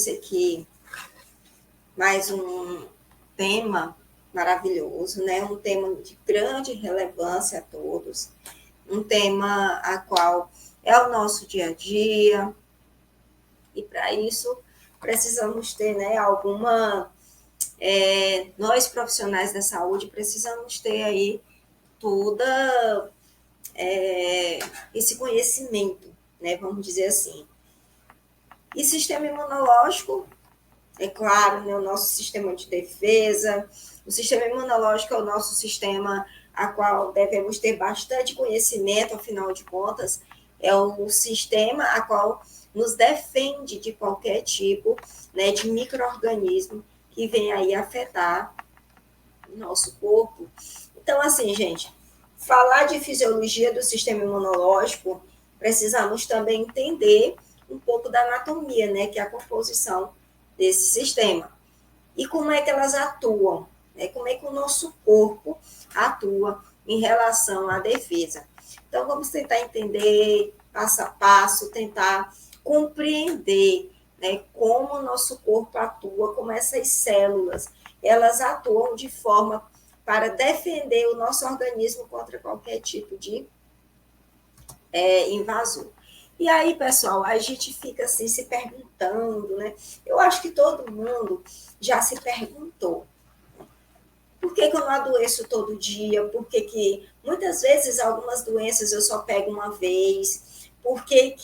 trouxe aqui mais um tema maravilhoso, né? Um tema de grande relevância a todos, um tema a qual é o nosso dia a dia, e para isso precisamos ter, né, nós profissionais da saúde precisamos ter aí toda esse conhecimento, né, vamos dizer assim. E sistema imunológico, é claro, né, o nosso sistema de defesa. O sistema imunológico é o nosso sistema a qual devemos ter bastante conhecimento, afinal de contas, é o sistema a qual nos defende de qualquer tipo, né, de micro-organismo que venha aí afetar o nosso corpo. Então, assim, gente, falar de fisiologia do sistema imunológico, precisamos também entender um pouco da anatomia, né, que é a composição desse sistema. E como é que elas atuam, né? Como é que o nosso corpo atua em relação à defesa. Então, vamos tentar entender passo a passo, tentar compreender, né, como o nosso corpo atua, como essas células, elas atuam de forma para defender o nosso organismo contra qualquer tipo de invasor. E aí, pessoal, a gente fica assim se perguntando, né? Eu acho que todo mundo já se perguntou: por que eu não adoeço todo dia? Por que muitas vezes algumas doenças eu só pego uma vez? Por que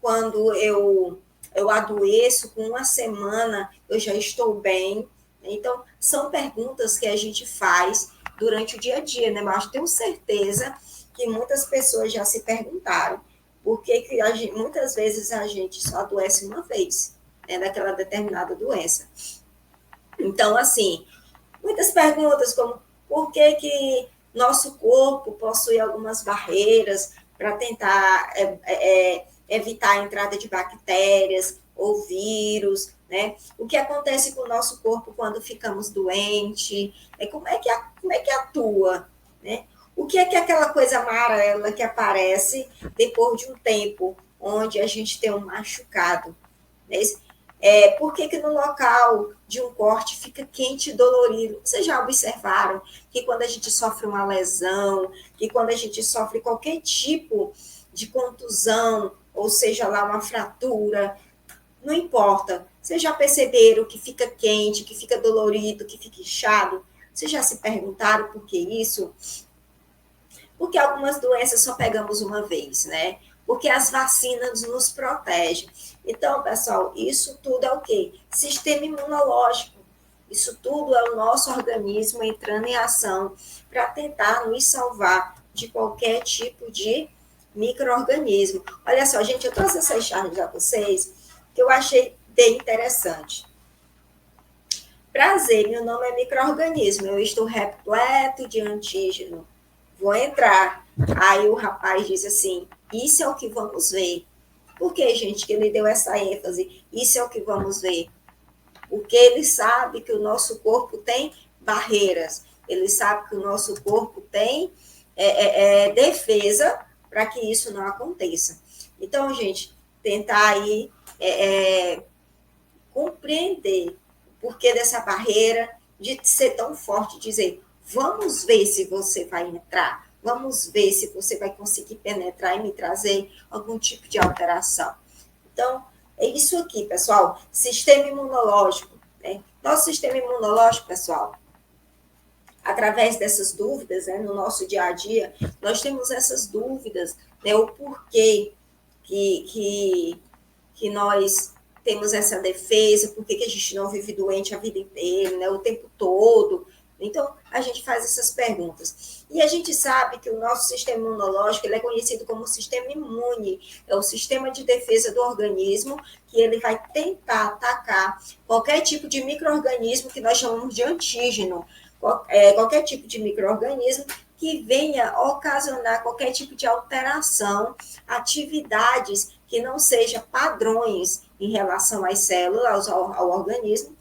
quando eu adoeço, com uma semana eu já estou bem? Então, são perguntas que a gente faz durante o dia a dia, né? Mas tenho certeza que muitas pessoas já se perguntaram por que muitas vezes a gente só adoece uma vez, né, daquela determinada doença. Então, assim, muitas perguntas como por que nosso corpo possui algumas barreiras para tentar evitar a entrada de bactérias ou vírus, né? O que acontece com o nosso corpo quando ficamos doentes? Como é que atua, né? O que é aquela coisa amarela que aparece depois de um tempo onde a gente tem um machucado, né? Por que no local de um corte fica quente e dolorido? Vocês já observaram que quando a gente sofre uma lesão, que quando a gente sofre qualquer tipo de contusão, ou seja lá uma fratura, não importa. Vocês já perceberam que fica quente, que fica dolorido, que fica inchado? Vocês já se perguntaram por que isso? Porque algumas doenças só pegamos uma vez, né? Porque as vacinas nos protegem. Então, pessoal, isso tudo é o quê? Sistema imunológico. Isso tudo é o nosso organismo entrando em ação para tentar nos salvar de qualquer tipo de micro-organismo. Olha só, gente, eu trouxe essas charges a vocês que eu achei bem interessante. Prazer, meu nome é micro-organismo, eu estou repleto de antígeno. Vou entrar. Aí o rapaz diz assim: isso é o que vamos ver. Por que, gente, que ele deu essa ênfase? Isso é o que vamos ver. Porque ele sabe que o nosso corpo tem barreiras, ele sabe que o nosso corpo tem defesa para que isso não aconteça. Então, gente, tentar aí compreender o porquê dessa barreira, de ser tão forte, dizer, vamos ver se você vai entrar, vamos ver se você vai conseguir penetrar e me trazer algum tipo de alteração. Então, é isso aqui, pessoal, sistema imunológico, né? Nosso sistema imunológico, pessoal, através dessas dúvidas, né, no nosso dia a dia, nós temos essas dúvidas, né, o porquê que nós temos essa defesa, por que a gente não vive doente a vida inteira, né, o tempo todo. Então, a gente faz essas perguntas. E a gente sabe que o nosso sistema imunológico ele é conhecido como sistema imune, é o sistema de defesa do organismo, que ele vai tentar atacar qualquer tipo de micro-organismo que nós chamamos de antígeno, qualquer tipo de micro-organismo que venha ocasionar qualquer tipo de alteração, atividades que não sejam padrões em relação às células, ao organismo,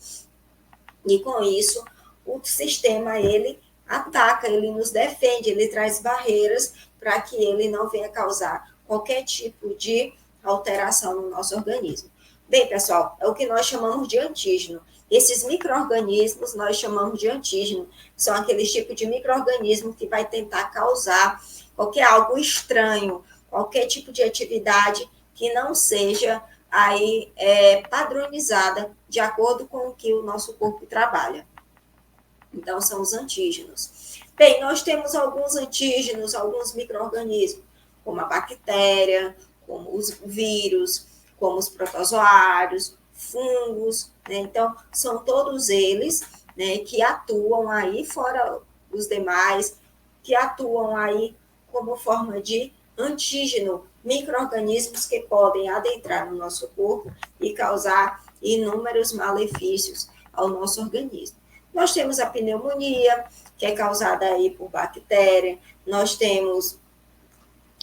e com isso o sistema ele ataca, ele nos defende, ele traz barreiras para que ele não venha causar qualquer tipo de alteração no nosso organismo. Bem, pessoal, é o que nós chamamos de antígeno. Esses micro-organismos nós chamamos de antígeno, são aqueles tipos de micro-organismo que vai tentar causar qualquer algo estranho, qualquer tipo de atividade que não seja aí padronizada de acordo com o que o nosso corpo trabalha. Então, são os antígenos. Bem, nós temos alguns antígenos, alguns micro-organismos, como a bactéria, como os vírus, como os protozoários, fungos, né? Então, são todos eles, né, que atuam aí, fora os demais, que atuam aí como forma de antígeno, micro-organismos que podem adentrar no nosso corpo e causar inúmeros malefícios ao nosso organismo. Nós temos a pneumonia, que é causada aí por bactéria, nós temos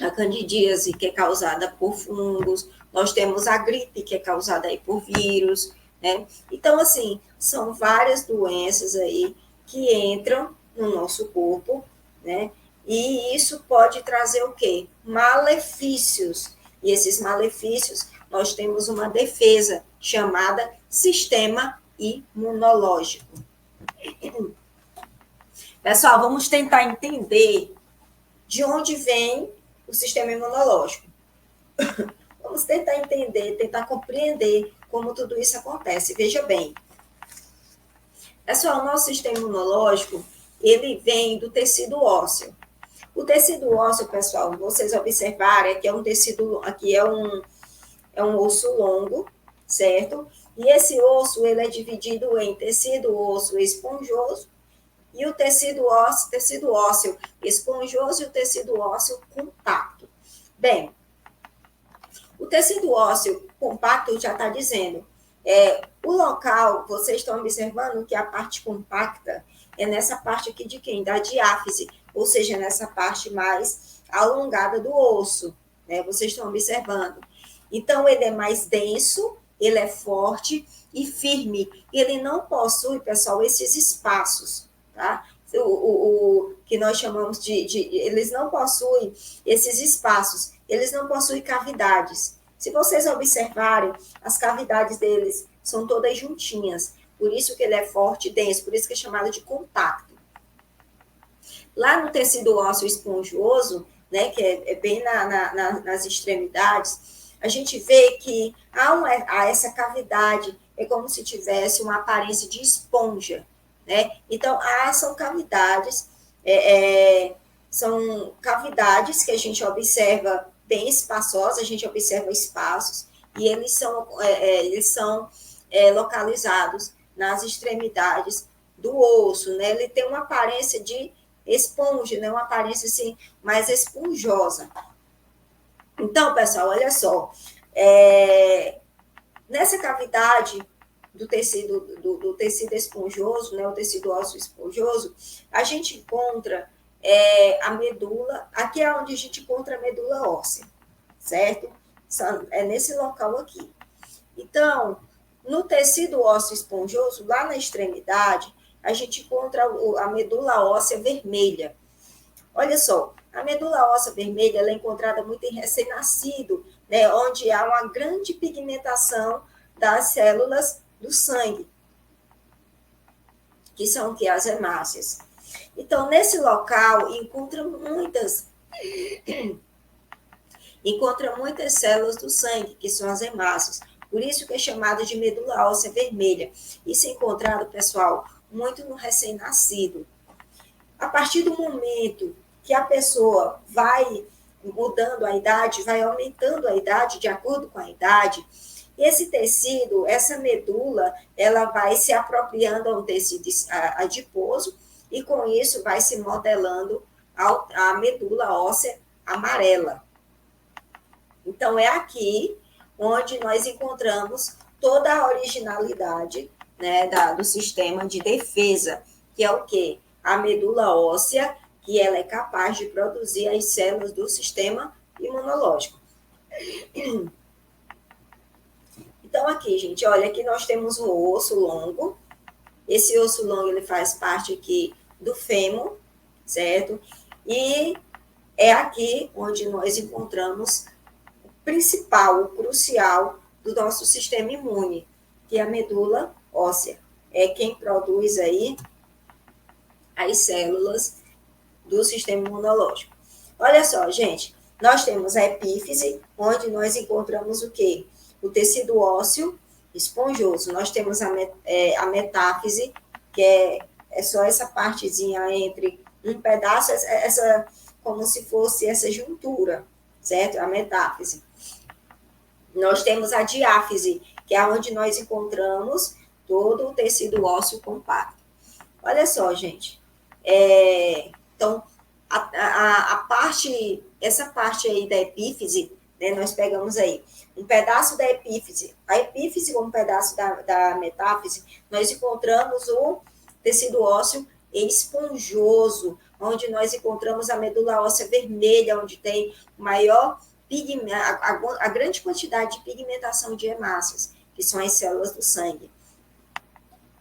a candidíase, que é causada por fungos, nós temos a gripe, que é causada aí por vírus, né? Então, assim, são várias doenças aí que entram no nosso corpo, né? E isso pode trazer o quê? Malefícios. E esses malefícios, nós temos uma defesa chamada sistema imunológico. Pessoal, vamos tentar entender de onde vem o sistema imunológico. Vamos tentar entender, tentar compreender como tudo isso acontece. Veja bem. Pessoal, o nosso sistema imunológico, ele vem do tecido ósseo. O tecido ósseo, pessoal, vocês observarem, aqui é um tecido, aqui é um osso longo, certo? E esse osso, ele é dividido em tecido ósseo esponjoso e o tecido ósseo esponjoso e o tecido ósseo compacto. Bem, o tecido ósseo compacto já está dizendo, o local, vocês estão observando que a parte compacta é nessa parte aqui de quem? Da diáfise, ou seja, nessa parte mais alongada do osso, né? Vocês estão observando. Então, ele é mais denso, ele é forte e firme. Ele não possui, pessoal, esses espaços, tá? O que nós chamamos eles não possuem esses espaços, eles não possuem cavidades. Se vocês observarem, as cavidades deles são todas juntinhas, por isso que ele é forte e denso, por isso que é chamado de compacto. Lá no tecido ósseo esponjoso, né, que é bem nas extremidades, a gente vê que há essa cavidade, é como se tivesse uma aparência de esponja, né? Então, são cavidades que a gente observa bem espaçosas, a gente observa espaços, e eles são localizados nas extremidades do osso, né? Ele tem uma aparência de esponja, né? Uma aparência assim, mais esponjosa. Então, pessoal, olha só, nessa cavidade do tecido esponjoso, né, o tecido ósseo esponjoso, a gente encontra a medula, aqui é onde a gente encontra a medula óssea, certo? É nesse local aqui. Então, no tecido ósseo esponjoso, lá na extremidade, a gente encontra a medula óssea vermelha. Olha só, a medula óssea vermelha ela é encontrada muito em recém-nascido, né, onde há uma grande pigmentação das células do sangue, que são o que? As hemácias. Então, nesse local, encontra muitas células do sangue, que são as hemácias. Por isso que é chamada de medula óssea vermelha. Isso é encontrado, pessoal, muito no recém-nascido. A partir do momento que a pessoa vai mudando a idade, vai aumentando a idade de acordo com a idade, esse tecido, essa medula, ela vai se apropriando a um tecido adiposo e com isso vai se modelando a medula óssea amarela. Então, é aqui onde nós encontramos toda a originalidade, né, do sistema de defesa, que é o quê? A medula óssea, que ela é capaz de produzir as células do sistema imunológico. Então, aqui, gente, olha, aqui nós temos um osso longo. Esse osso longo, ele faz parte aqui do fêmur, certo? E é aqui onde nós encontramos principal, o crucial do nosso sistema imune, que é a medula óssea. É quem produz aí as células do sistema imunológico. Olha só, gente, nós temos a epífise, onde nós encontramos o quê? O tecido ósseo esponjoso. Nós temos a metáfise, que é só essa partezinha entre um pedaço, essa como se fosse essa juntura, certo? A metáfise. Nós temos a diáfise, que é onde nós encontramos todo o tecido ósseo compacto. Olha só, gente. Então, essa parte aí da epífise, né, nós pegamos aí um pedaço da epífise, a epífise com um pedaço da metáfise, nós encontramos o tecido ósseo esponjoso, onde nós encontramos a medula óssea vermelha, onde tem maior a grande quantidade de pigmentação de hemácias, que são as células do sangue.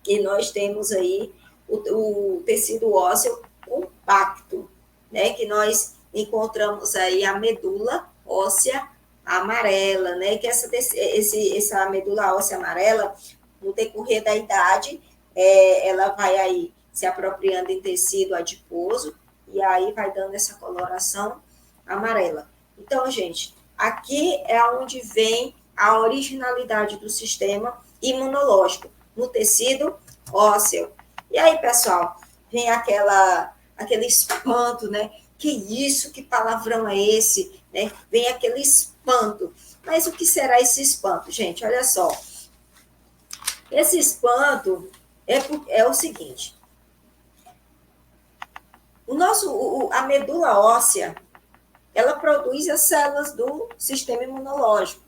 E nós temos aí o tecido ósseo compacto, né, que nós encontramos aí a medula óssea amarela, né, que essa medula óssea amarela, no decorrer da idade, ela vai aí se apropriando em tecido adiposo, e aí vai dando essa coloração amarela. Então, gente, aqui é onde vem a originalidade do sistema imunológico, no tecido ósseo. E aí, pessoal, vem aquele espanto, né? Que isso, que palavrão é esse? Né? Vem aquele espanto. Mas o que será esse espanto, gente? Olha só. Esse espanto é o seguinte. A medula óssea, ela produz as células do sistema imunológico.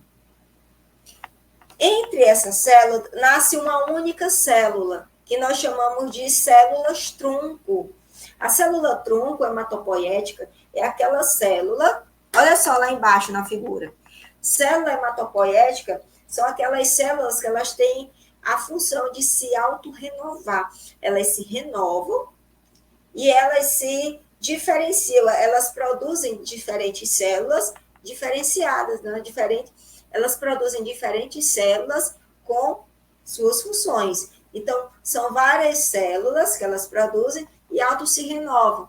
Entre essas células, nasce uma única célula, que nós chamamos de células tronco. A célula tronco hematopoética é aquela célula, olha só lá embaixo na figura. Célula hematopoética são aquelas células que elas têm a função de se autorrenovar. Elas se renovam e elas se diferenciam, elas produzem diferentes células diferenciadas, né? Elas produzem diferentes células com suas funções. Então, são várias células que elas produzem e auto se renovam.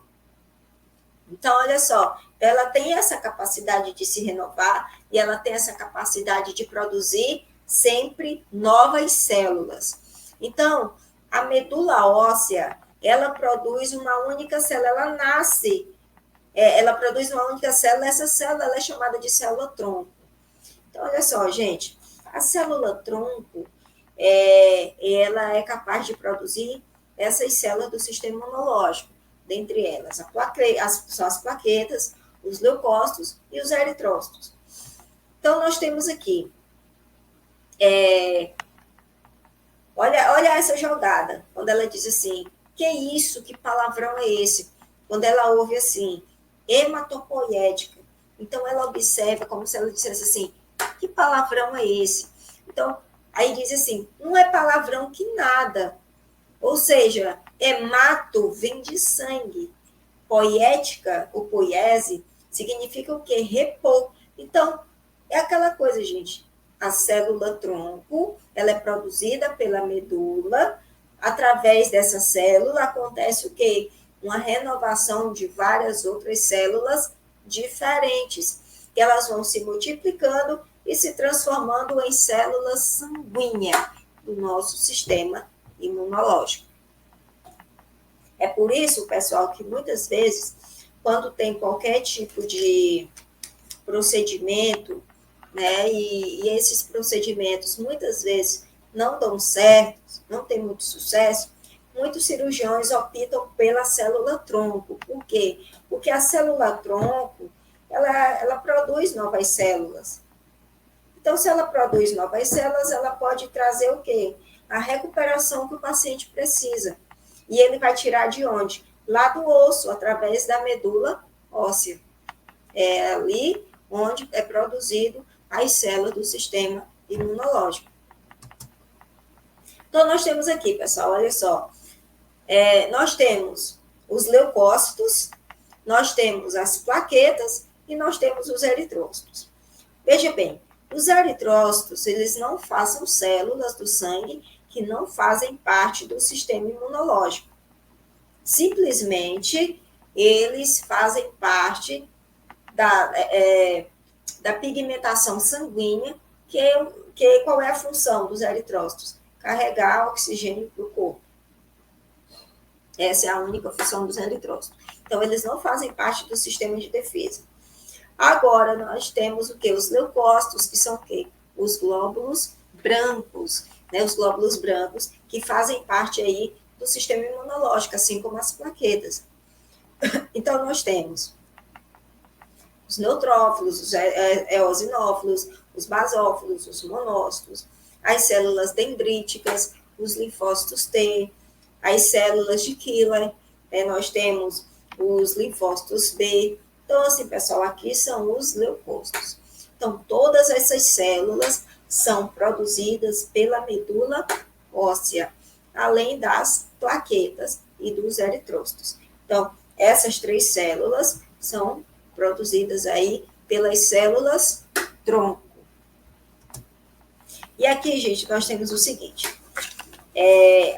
Então, olha só, ela tem essa capacidade de se renovar e ela tem essa capacidade de produzir sempre novas células. Então, a medula óssea, ela produz uma única célula, ela nasce, ela produz uma única célula, essa célula ela é chamada de célula-tronco. Então, olha só, gente, a célula-tronco, ela é capaz de produzir essas células do sistema imunológico, dentre elas são as plaquetas, os leucócitos e os eritrócitos. Então, nós temos aqui, olha essa jogada, quando ela diz assim, que isso, que palavrão é esse? Quando ela ouve assim, hematopoética. Então, ela observa como se ela dissesse assim, que palavrão é esse? Então, aí diz assim, não é palavrão que nada. Ou seja, hemato vem de sangue. Poética, ou poiese, significa o quê? Repor. Então, é aquela coisa, gente. A célula-tronco, ela é produzida pela medula. Através dessa célula, acontece o quê? Uma renovação de várias outras células diferentes, que elas vão se multiplicando e se transformando em células sanguíneas do nosso sistema imunológico. É por isso, pessoal, que muitas vezes, quando tem qualquer tipo de procedimento, né, e esses procedimentos muitas vezes não dão certo, não tem muito sucesso, muitos cirurgiões optam pela célula-tronco. Por quê? Porque a célula-tronco, ela produz novas células. Então, se ela produz novas células, ela pode trazer o quê? A recuperação que o paciente precisa. E ele vai tirar de onde? Lá do osso, através da medula óssea. É ali onde é produzido as células do sistema imunológico. Então, nós temos aqui, pessoal, olha só. Nós temos os leucócitos, nós temos as plaquetas e nós temos os eritrócitos. Veja bem, os eritrócitos, eles não são células do sangue que não fazem parte do sistema imunológico. Simplesmente, eles fazem parte da pigmentação sanguínea, qual é a função dos eritrócitos? Carregar oxigênio para o corpo. Essa é a única função dos eritrócitos. Então, eles não fazem parte do sistema de defesa. Agora, nós temos o quê? Os leucócitos, que são o quê? Os glóbulos brancos, né? Os glóbulos brancos, que fazem parte aí do sistema imunológico, assim como as plaquetas. Então, nós temos os neutrófilos, os eosinófilos, os basófilos, os monócitos, as células dendríticas, os linfócitos T, as células de Killer, né? Nós temos os linfócitos B. Então, assim, pessoal, aqui são os leucócitos. Então, todas essas células são produzidas pela medula óssea, além das plaquetas e dos eritrócitos. Então, essas 3 células são produzidas aí pelas células tronco. E aqui, gente, nós temos o seguinte.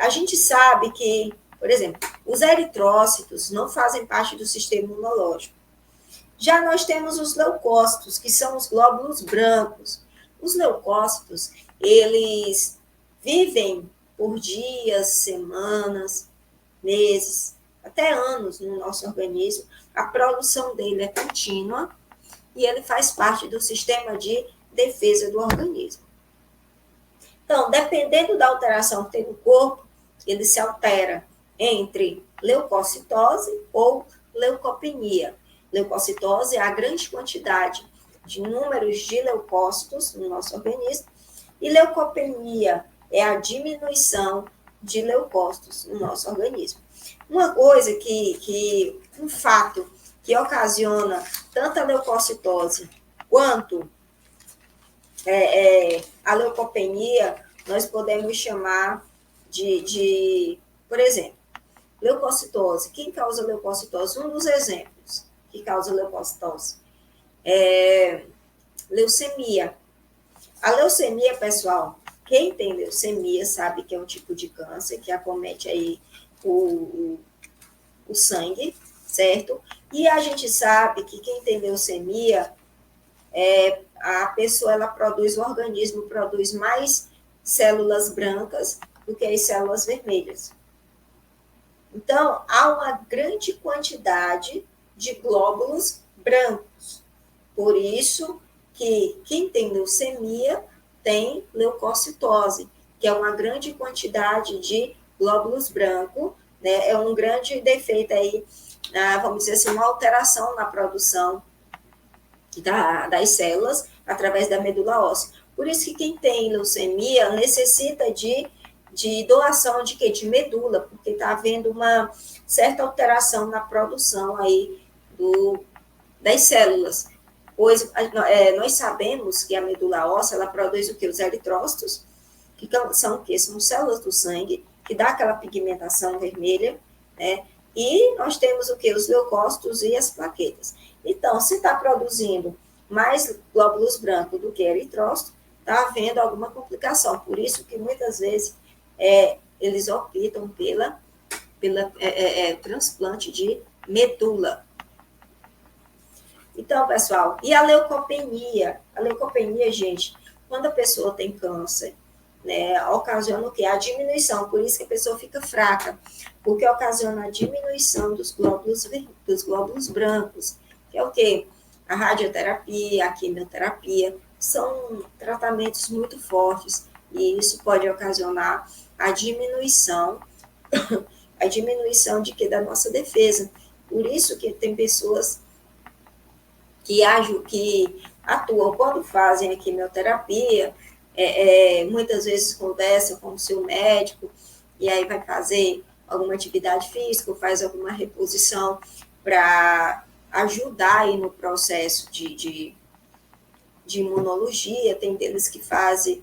A gente sabe que, por exemplo, os eritrócitos não fazem parte do sistema imunológico. Já nós temos os leucócitos, que são os glóbulos brancos. Os leucócitos, eles vivem por dias, semanas, meses, até anos no nosso organismo. A produção dele é contínua e ele faz parte do sistema de defesa do organismo. Então, dependendo da alteração que tem no corpo, ele se altera entre leucocitose ou leucopenia. Leucocitose é a grande quantidade de números de leucócitos no nosso organismo, e leucopenia é a diminuição de leucócitos no nosso organismo. Uma coisa um fato que ocasiona tanto a leucocitose quanto a leucopenia, nós podemos chamar por exemplo, leucocitose. Quem causa leucocitose? Um dos exemplos que causa leucocitose é leucemia. A leucemia, pessoal, quem tem leucemia sabe que é um tipo de câncer que acomete aí o sangue, certo? E a gente sabe que quem tem leucemia, a pessoa, o organismo produz mais células brancas do que as células vermelhas. Então, há uma grande quantidade de glóbulos brancos. Por isso que quem tem leucemia tem leucocitose, que é uma grande quantidade de glóbulos brancos, né? É um grande defeito aí, vamos dizer assim, uma alteração na produção das células através da medula óssea. Por isso que quem tem leucemia necessita de doação de quê? De medula, porque está havendo uma certa alteração na produção aí das células. Pois nós sabemos que a medula óssea, ela produz o quê? Os eritrócitos, que são o quê? São células do sangue, que dá aquela pigmentação vermelha, né? E nós temos o quê? Os leucócitos e as plaquetas. Então, se está produzindo mais glóbulos brancos do que eritrócito, está havendo alguma complicação. Por isso que muitas vezes eles optam pela transplante de medula. Então, pessoal, e a leucopenia? A leucopenia, gente, quando a pessoa tem câncer, né, ocasiona o quê? A diminuição, por isso que a pessoa fica fraca, porque ocasiona a diminuição dos glóbulos brancos, que é o quê? A radioterapia, a quimioterapia, são tratamentos muito fortes, e isso pode ocasionar a diminuição da nossa defesa. Por isso que tem pessoas que atuam quando fazem a quimioterapia, muitas vezes conversam com o seu médico, e aí vai fazer alguma atividade física, faz alguma reposição para ajudar aí no processo de imunologia. Tem deles que fazem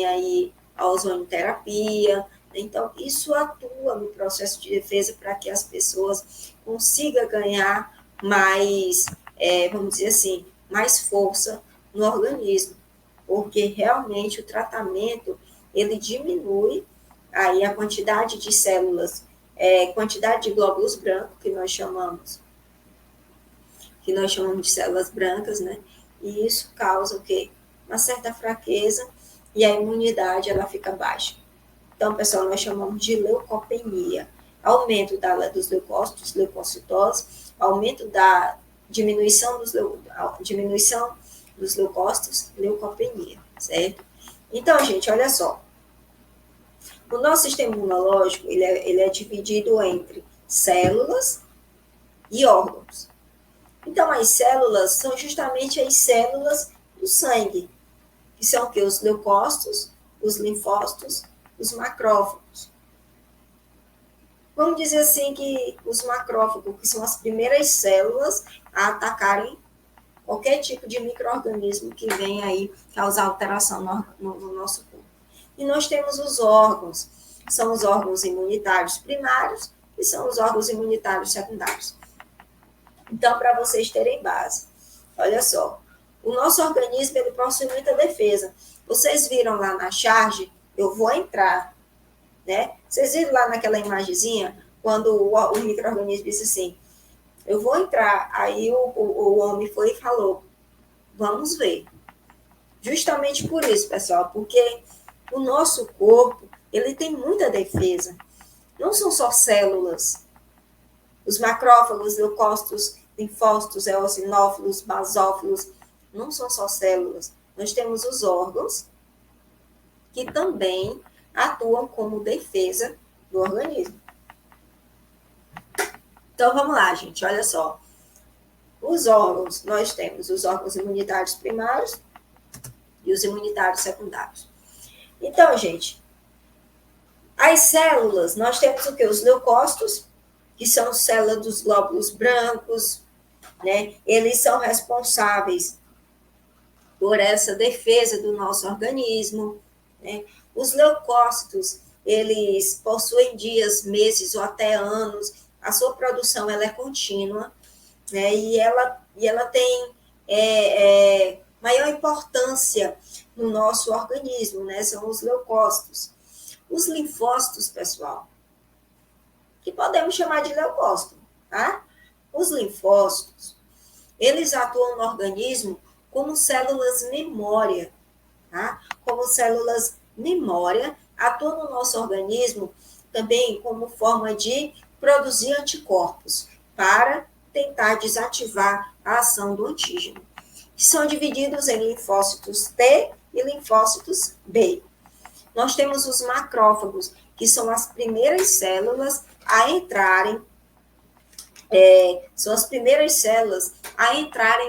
aí a ozonioterapia. Então, isso atua no processo de defesa para que as pessoas consigam ganhar mais, vamos dizer assim, mais força no organismo, porque realmente o tratamento, ele diminui aí a quantidade de células, quantidade de glóbulos brancos, que nós chamamos de células brancas, né? E isso causa o quê? Uma certa fraqueza e a imunidade, ela fica baixa. Então, pessoal, nós chamamos de leucopenia. Aumento dos leucócitos, leucocitose, aumento da diminuição dos leucócitos, leucopenia, certo? Então, gente, olha só. O nosso sistema imunológico, ele é dividido entre células e órgãos. Então, as células são justamente as células do sangue, que são o quê? Os leucócitos, os linfócitos, os macrófagos. Vamos dizer assim que os macrófagos, que são as primeiras células a atacarem qualquer tipo de micro-organismo que venha aí causar alteração no nosso corpo. E nós temos os órgãos, são os órgãos imunitários primários e são os órgãos imunitários secundários. Então, para vocês terem base, olha só, o nosso organismo, ele possui muita defesa. Vocês viram lá na charge, eu vou entrar, né? Vocês viram lá naquela imagenzinha, quando o micro-organismo disse assim, eu vou entrar, aí o homem foi e falou, vamos ver. Justamente por isso, pessoal, porque o nosso corpo, ele tem muita defesa. Não são só células. Os macrófagos, leucócitos, linfócitos, eosinófilos, basófilos, não são só células. Nós temos os órgãos, que também atuam como defesa do organismo. Então, vamos lá, gente, olha só. Os órgãos, nós temos os órgãos imunitários primários e os imunitários secundários. Então, gente, as células, nós temos o quê? Os leucócitos, que são células dos glóbulos brancos, né? Eles são responsáveis por essa defesa do nosso organismo, né? Os leucócitos, eles possuem dias, meses ou até anos, a sua produção ela é contínua, né? E ela tem maior importância no nosso organismo, né? São os leucócitos. Os linfócitos, pessoal, que podemos chamar de leucócito, tá? Os linfócitos, eles atuam no organismo como células memória, tá? Como células memória, atuam no nosso organismo também como forma de produzir anticorpos para tentar desativar a ação do antígeno. São divididos em linfócitos T e linfócitos B. Nós temos os macrófagos, que são as primeiras células a entrarem, em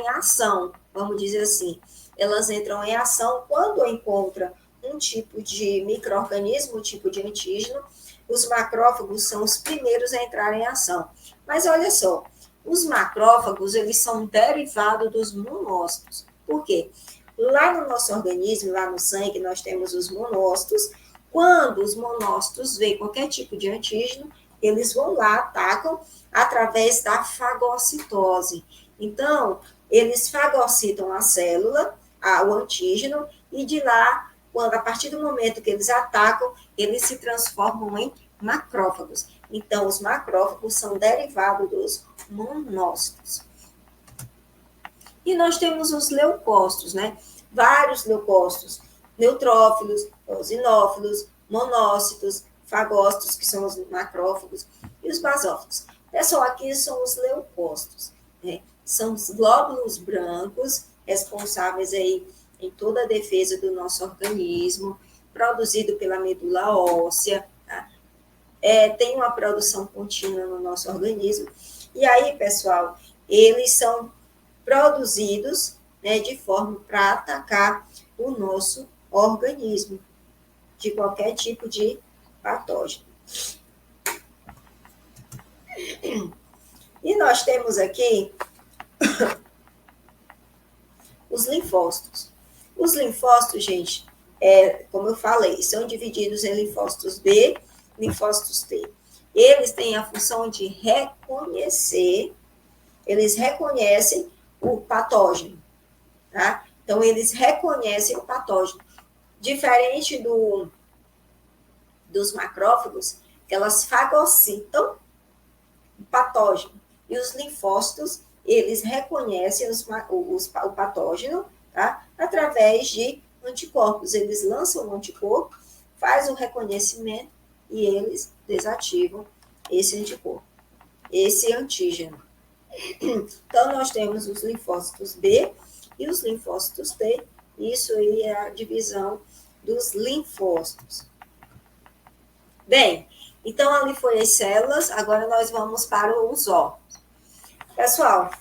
ação, vamos dizer assim. Elas entram em ação quando encontram um tipo de micro-organismo, um tipo de antígeno. Os macrófagos são os primeiros a entrar em ação. Mas olha só, os macrófagos, eles são derivados dos monócitos. Por quê? Lá no nosso organismo, lá no sangue, nós temos os monócitos. Quando os monócitos veem qualquer tipo de antígeno, eles vão lá, atacam através da fagocitose. Então, eles fagocitam a célula, o antígeno, e de lá, a partir do momento que eles atacam, eles se transformam em macrófagos. Então, os macrófagos são derivados dos monócitos. E nós temos os leucócitos, né? Vários leucócitos, neutrófilos, eosinófilos, monócitos, fagócitos, que são os macrófagos, e os basófilos. Pessoal, aqui são os leucócitos, né? São os glóbulos brancos responsáveis aí em toda a defesa do nosso organismo, produzido pela medula óssea, tá? Tem uma produção contínua no nosso organismo. E aí, pessoal, eles são produzidos, né, de forma para atacar o nosso organismo de qualquer tipo de patógeno. E nós temos aqui os linfócitos. Os linfócitos, gente, como eu falei, são divididos em linfócitos B, linfócitos T. Eles têm a função de reconhecer, eles reconhecem o patógeno, tá? Então, eles reconhecem o patógeno. Diferente dos macrófagos, que elas fagocitam o patógeno. E os linfócitos, eles reconhecem o patógeno, tá? Através de anticorpos. Eles lançam um anticorpo, faz o reconhecimento e eles desativam esse anticorpo, esse antígeno. Então, nós temos os linfócitos B e os linfócitos T. Isso aí é a divisão dos linfócitos. Bem, então ali foi as células, agora nós vamos para os órgãos. Pessoal,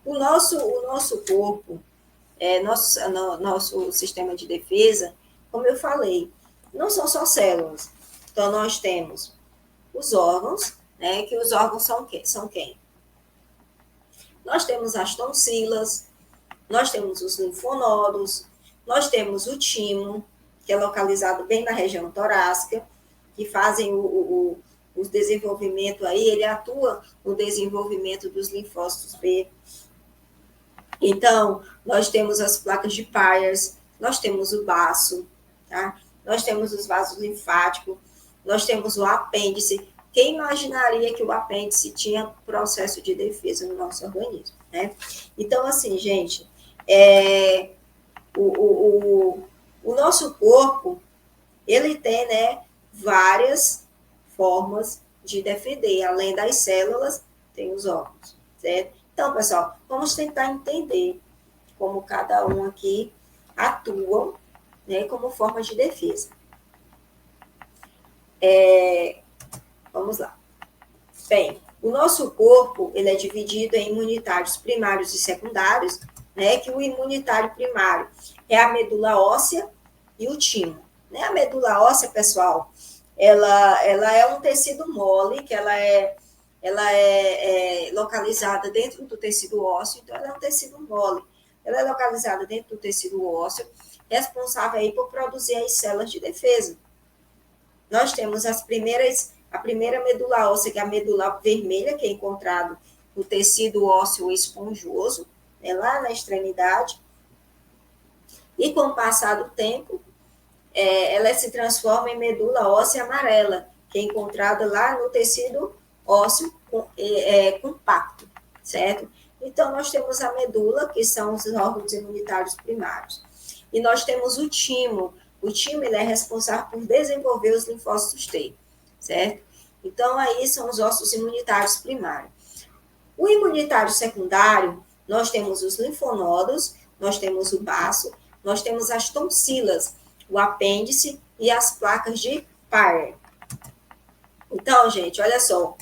o nosso corpo, nosso sistema de defesa, como eu falei, não são só células. Então, nós temos os órgãos, né, que os órgãos são quem? Nós temos as tonsilas, nós temos os linfonodos, nós temos o timo, que é localizado bem na região torácica, que fazem o desenvolvimento aí, ele atua no desenvolvimento dos linfócitos B. Então, nós temos as placas de Peyer's, nós temos o baço, tá? Nós temos os vasos linfáticos, nós temos o apêndice. Quem imaginaria que o apêndice tinha processo de defesa no nosso organismo, né? Então, assim, gente, o nosso corpo, ele tem, né, várias formas de defender. Além das células, tem os órgãos, certo? Então, pessoal, vamos tentar entender como cada um aqui atua, né, como forma de defesa. Vamos lá. Bem, o nosso corpo, ele é dividido em imunitários primários e secundários, né, que o imunitário primário é a medula óssea e o timo. Né? A medula óssea, pessoal, ela é um tecido mole, que ela é localizada dentro do tecido ósseo, então ela é um tecido mole. Ela é localizada dentro do tecido ósseo, responsável aí por produzir as células de defesa. Nós temos a primeira medula óssea, que é a medula vermelha, que é encontrado no tecido ósseo esponjoso, né, lá na extremidade. E com o passar do tempo, ela se transforma em medula óssea amarela, que é encontrada lá no tecido ósseo compacto, certo? Então, nós temos a medula, que são os órgãos imunitários primários. E nós temos o timo. O timo, ele é responsável por desenvolver os linfócitos T, certo? Então, aí são os ossos imunitários primários. O imunitário secundário, nós temos os linfonodos, nós temos o baço, nós temos as tonsilas, o apêndice e as placas de Peyer. Então, gente, olha só.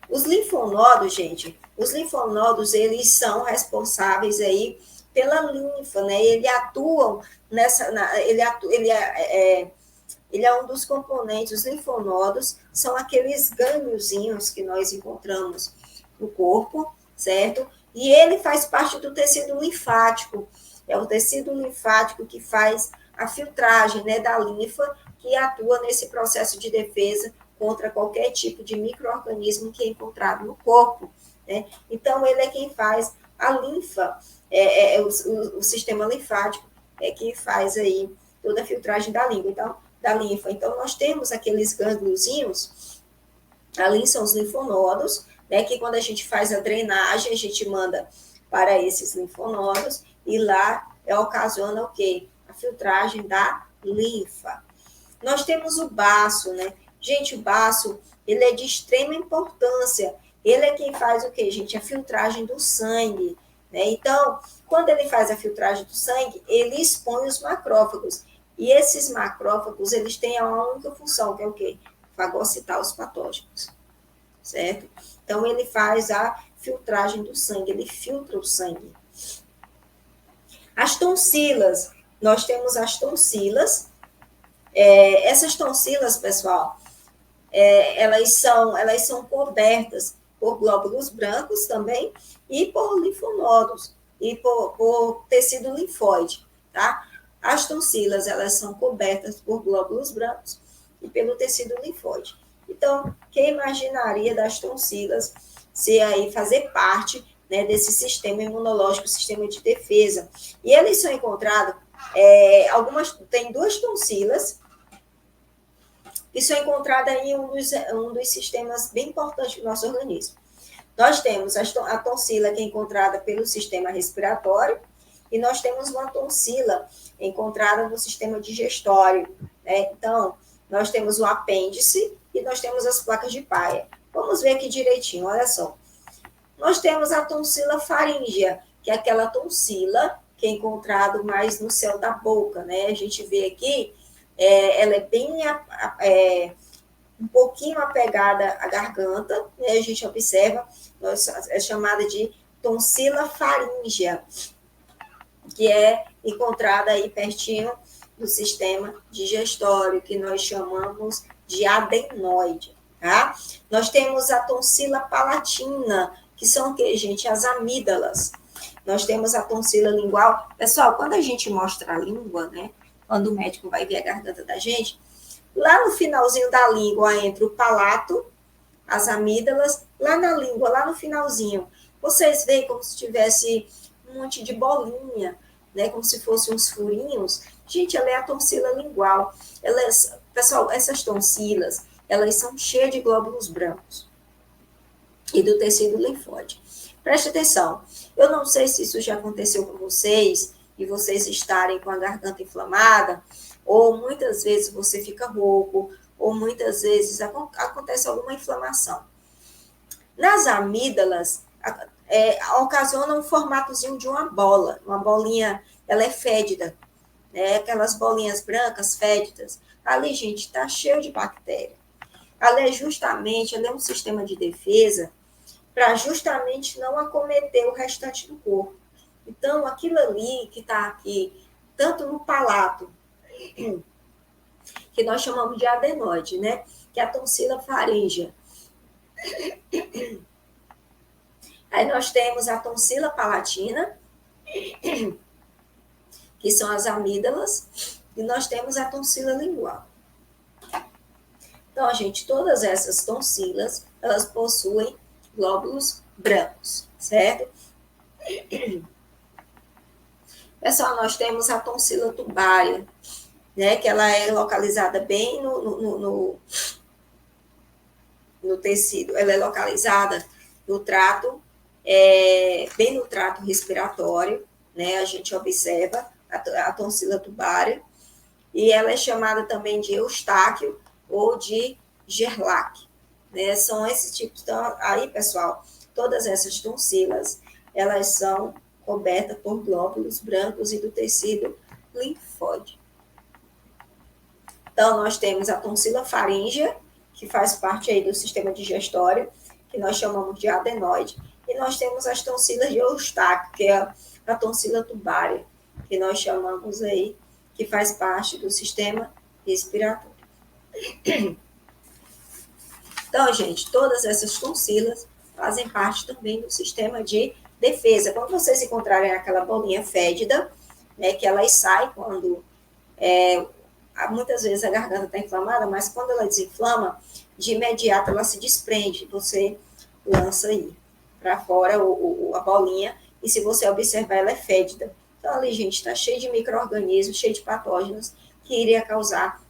Os linfonodos, eles são responsáveis aí pela linfa, né? Eles atuam ele é um dos componentes. Os linfonodos são aqueles gângliozinhos que nós encontramos no corpo, certo? E ele faz parte do tecido linfático. É o tecido linfático que faz a filtragem, né, da linfa, que atua nesse processo de defesa contra qualquer tipo de micro-organismo que é encontrado no corpo, né? Então, ele é quem faz a linfa, o sistema linfático é que faz aí toda a filtragem da linfa. Então, nós temos aqueles gângliozinhos, ali são os linfonodos, né, que quando a gente faz a drenagem, a gente manda para esses linfonodos, e lá ocasiona o quê? A filtragem da linfa. Nós temos o baço, né? Gente, o baço, ele é de extrema importância. Ele é quem faz o quê, gente? A filtragem do sangue, né? Então, quando ele faz a filtragem do sangue, ele expõe os macrófagos. E esses macrófagos, eles têm uma única função, que é o quê? Fagocitar os patógenos, certo? Então, ele faz a filtragem do sangue, ele filtra o sangue. As tonsilas, nós temos as tonsilas. Essas tonsilas, pessoal, elas são cobertas por glóbulos brancos também e por linfonodos e por tecido linfóide, tá? As tonsilas, elas são cobertas por glóbulos brancos e pelo tecido linfóide. Então, quem imaginaria das tonsilas ser aí fazer parte né, desse sistema imunológico, sistema de defesa. E eles são encontrados, tem duas tonsilas, que são encontradas em um dos sistemas bem importantes do nosso organismo. Nós temos a tonsila, que é encontrada pelo sistema respiratório, e nós temos uma tonsila encontrada no sistema digestório, né? Então, nós temos o apêndice e nós temos as placas de Peyer. Vamos ver aqui direitinho, olha só. Nós temos a tonsila faríngea, que é aquela tonsila que é encontrado mais no céu da boca, né? A gente vê aqui, ela é bem um pouquinho apegada à garganta, né? A gente observa, é chamada de tonsila faríngea, que é encontrada aí pertinho do sistema digestório, que nós chamamos de adenoide, tá? Nós temos a tonsila palatina, que são o quê, gente? As amígdalas. Nós temos a tonsila lingual. Pessoal, quando a gente mostra a língua, né? Quando o médico vai ver a garganta da gente, lá no finalzinho da língua, entre o palato, as amígdalas, lá na língua, lá no finalzinho, vocês veem como se tivesse um monte de bolinha, né? Como se fossem uns furinhos. Gente, ela é a tonsila lingual. Pessoal, essas tonsilas, elas são cheias de glóbulos brancos e do tecido linfóide. Preste atenção. Eu não sei se isso já aconteceu com vocês e vocês estarem com a garganta inflamada, ou muitas vezes você fica rouco, ou muitas vezes acontece alguma inflamação. Nas amígdalas, ocasiona um formatozinho de uma bola, uma bolinha, ela é fétida, né? Aquelas bolinhas brancas fétidas. Ali, gente, está cheio de bactéria. Ali é um sistema de defesa para justamente não acometer o restante do corpo. Então, aquilo ali que está aqui, tanto no palato, que nós chamamos de adenoide, né? Que é a tonsila faríngea. Aí nós temos a tonsila palatina, que são as amígdalas, e nós temos a tonsila lingual. Então, gente, todas essas tonsilas, elas possuem glóbulos brancos, certo? Pessoal, nós temos a tonsila tubária, né, que ela é localizada bem no tecido, ela é localizada no trato, bem no trato respiratório, né, a gente observa a tonsila tubária, e ela é chamada também de Eustáquio ou de Gerlach, né, são esses tipos. Então, aí, pessoal, todas essas tonsilas, elas são cobertas por glóbulos brancos e do tecido linfóide. Então, nós temos a tonsila faríngea, que faz parte aí do sistema digestório, que nós chamamos de adenoide, e nós temos as tonsilas de Eustáquio, que é a tonsila tubária, que nós chamamos aí, que faz parte do sistema respiratório. Então, gente, todas essas tonsilas fazem parte também do sistema de defesa. Quando vocês encontrarem aquela bolinha fétida, né, que elas saem quando muitas vezes a garganta está inflamada, mas quando ela desinflama, de imediato ela se desprende, você lança aí para fora a bolinha, e se você observar, ela é fétida. Então, ali, gente, está cheio de micro-organismos, cheio de patógenos, que iria causar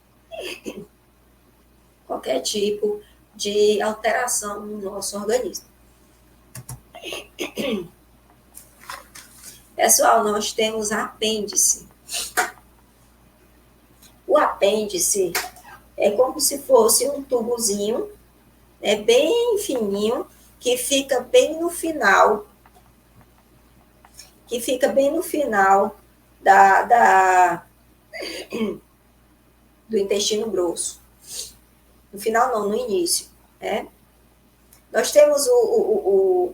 qualquer tipo de alteração no nosso organismo. Pessoal, nós temos apêndice. O apêndice é como se fosse um tubozinho, bem fininho, que fica bem no final, do intestino grosso. No final não, no início, né? Nós temos o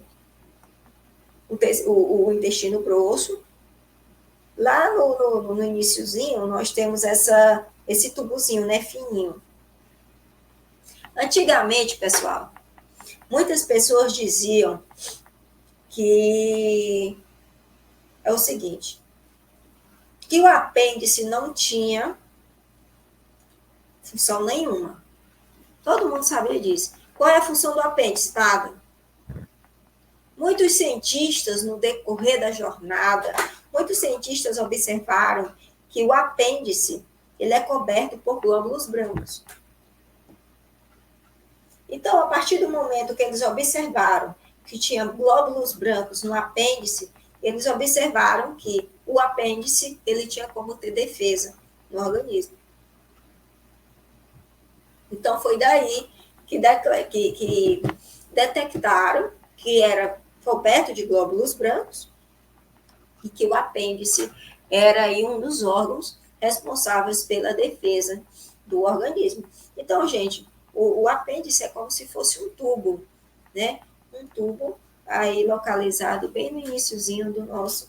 intestino grosso. Lá no iniciozinho, nós temos esse tubozinho, né, fininho. Antigamente, pessoal, muitas pessoas diziam que é o seguinte, que o apêndice não tinha função nenhuma. Todo mundo sabia disso. Qual é a função do apêndice, Tada? Muitos cientistas, no decorrer da jornada, muitos cientistas observaram que o apêndice ele é coberto por glóbulos brancos. Então, a partir do momento que eles observaram que tinha glóbulos brancos no apêndice, eles observaram que o apêndice ele tinha como ter defesa no organismo. Então, foi daí que detectaram que era coberto de glóbulos brancos e que o apêndice era aí um dos órgãos responsáveis pela defesa do organismo. Então, gente, o apêndice é como se fosse um tubo, né? Um tubo aí localizado bem no iniciozinho do nosso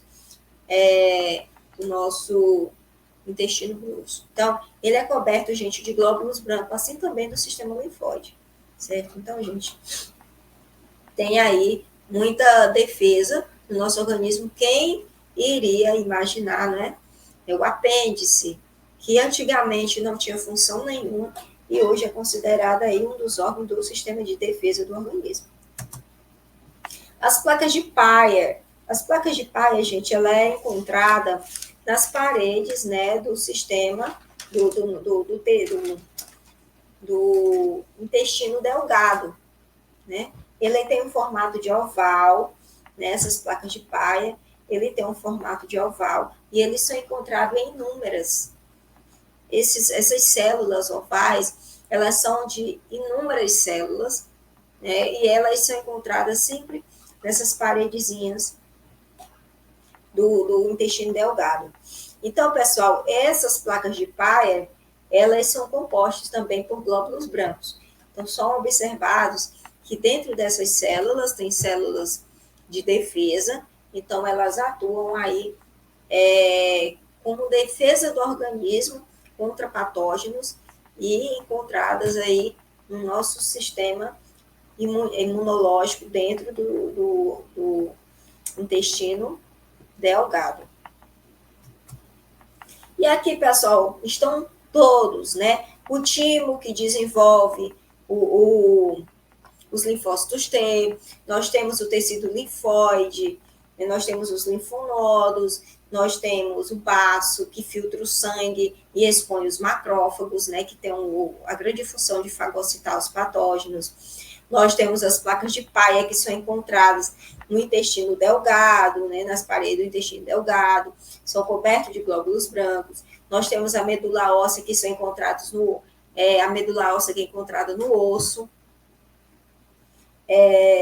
intestino grosso. Então, ele é coberto, gente, de glóbulos brancos, assim também do sistema linfóide, certo? Então, gente, tem aí muita defesa no nosso organismo. Quem iria imaginar, né? É o apêndice, que antigamente não tinha função nenhuma e hoje é considerado aí um dos órgãos do sistema de defesa do organismo. As placas de Peyer. As placas de Peyer, gente, ela é encontrada nas paredes, né, do sistema do intestino delgado, né? Ele tem um formato de oval, né? Essas placas de Peyer, ele tem um formato de oval e eles são encontrados em inúmeras. Essas células ovais, elas são de inúmeras células, né? E elas são encontradas sempre nessas paredezinhas do intestino delgado. Então, pessoal, essas placas de Peyer, elas são compostas também por glóbulos brancos. Então, são observados que dentro dessas células, tem células de defesa, então elas atuam aí como defesa do organismo contra patógenos e encontradas aí no nosso sistema imunológico dentro do intestino delgado. E aqui, pessoal, estão todos, né? O timo que desenvolve os linfócitos T, nós temos o tecido linfóide, nós temos os linfonodos, nós temos o baço, que filtra o sangue e expõe os macrófagos, né, que tem a grande função de fagocitar os patógenos. Nós temos as placas de Peyer, que são encontradas no intestino delgado, né, nas paredes do intestino delgado, são cobertos de glóbulos brancos. Nós temos a medula óssea, que são encontrados a medula óssea que é encontrada no osso.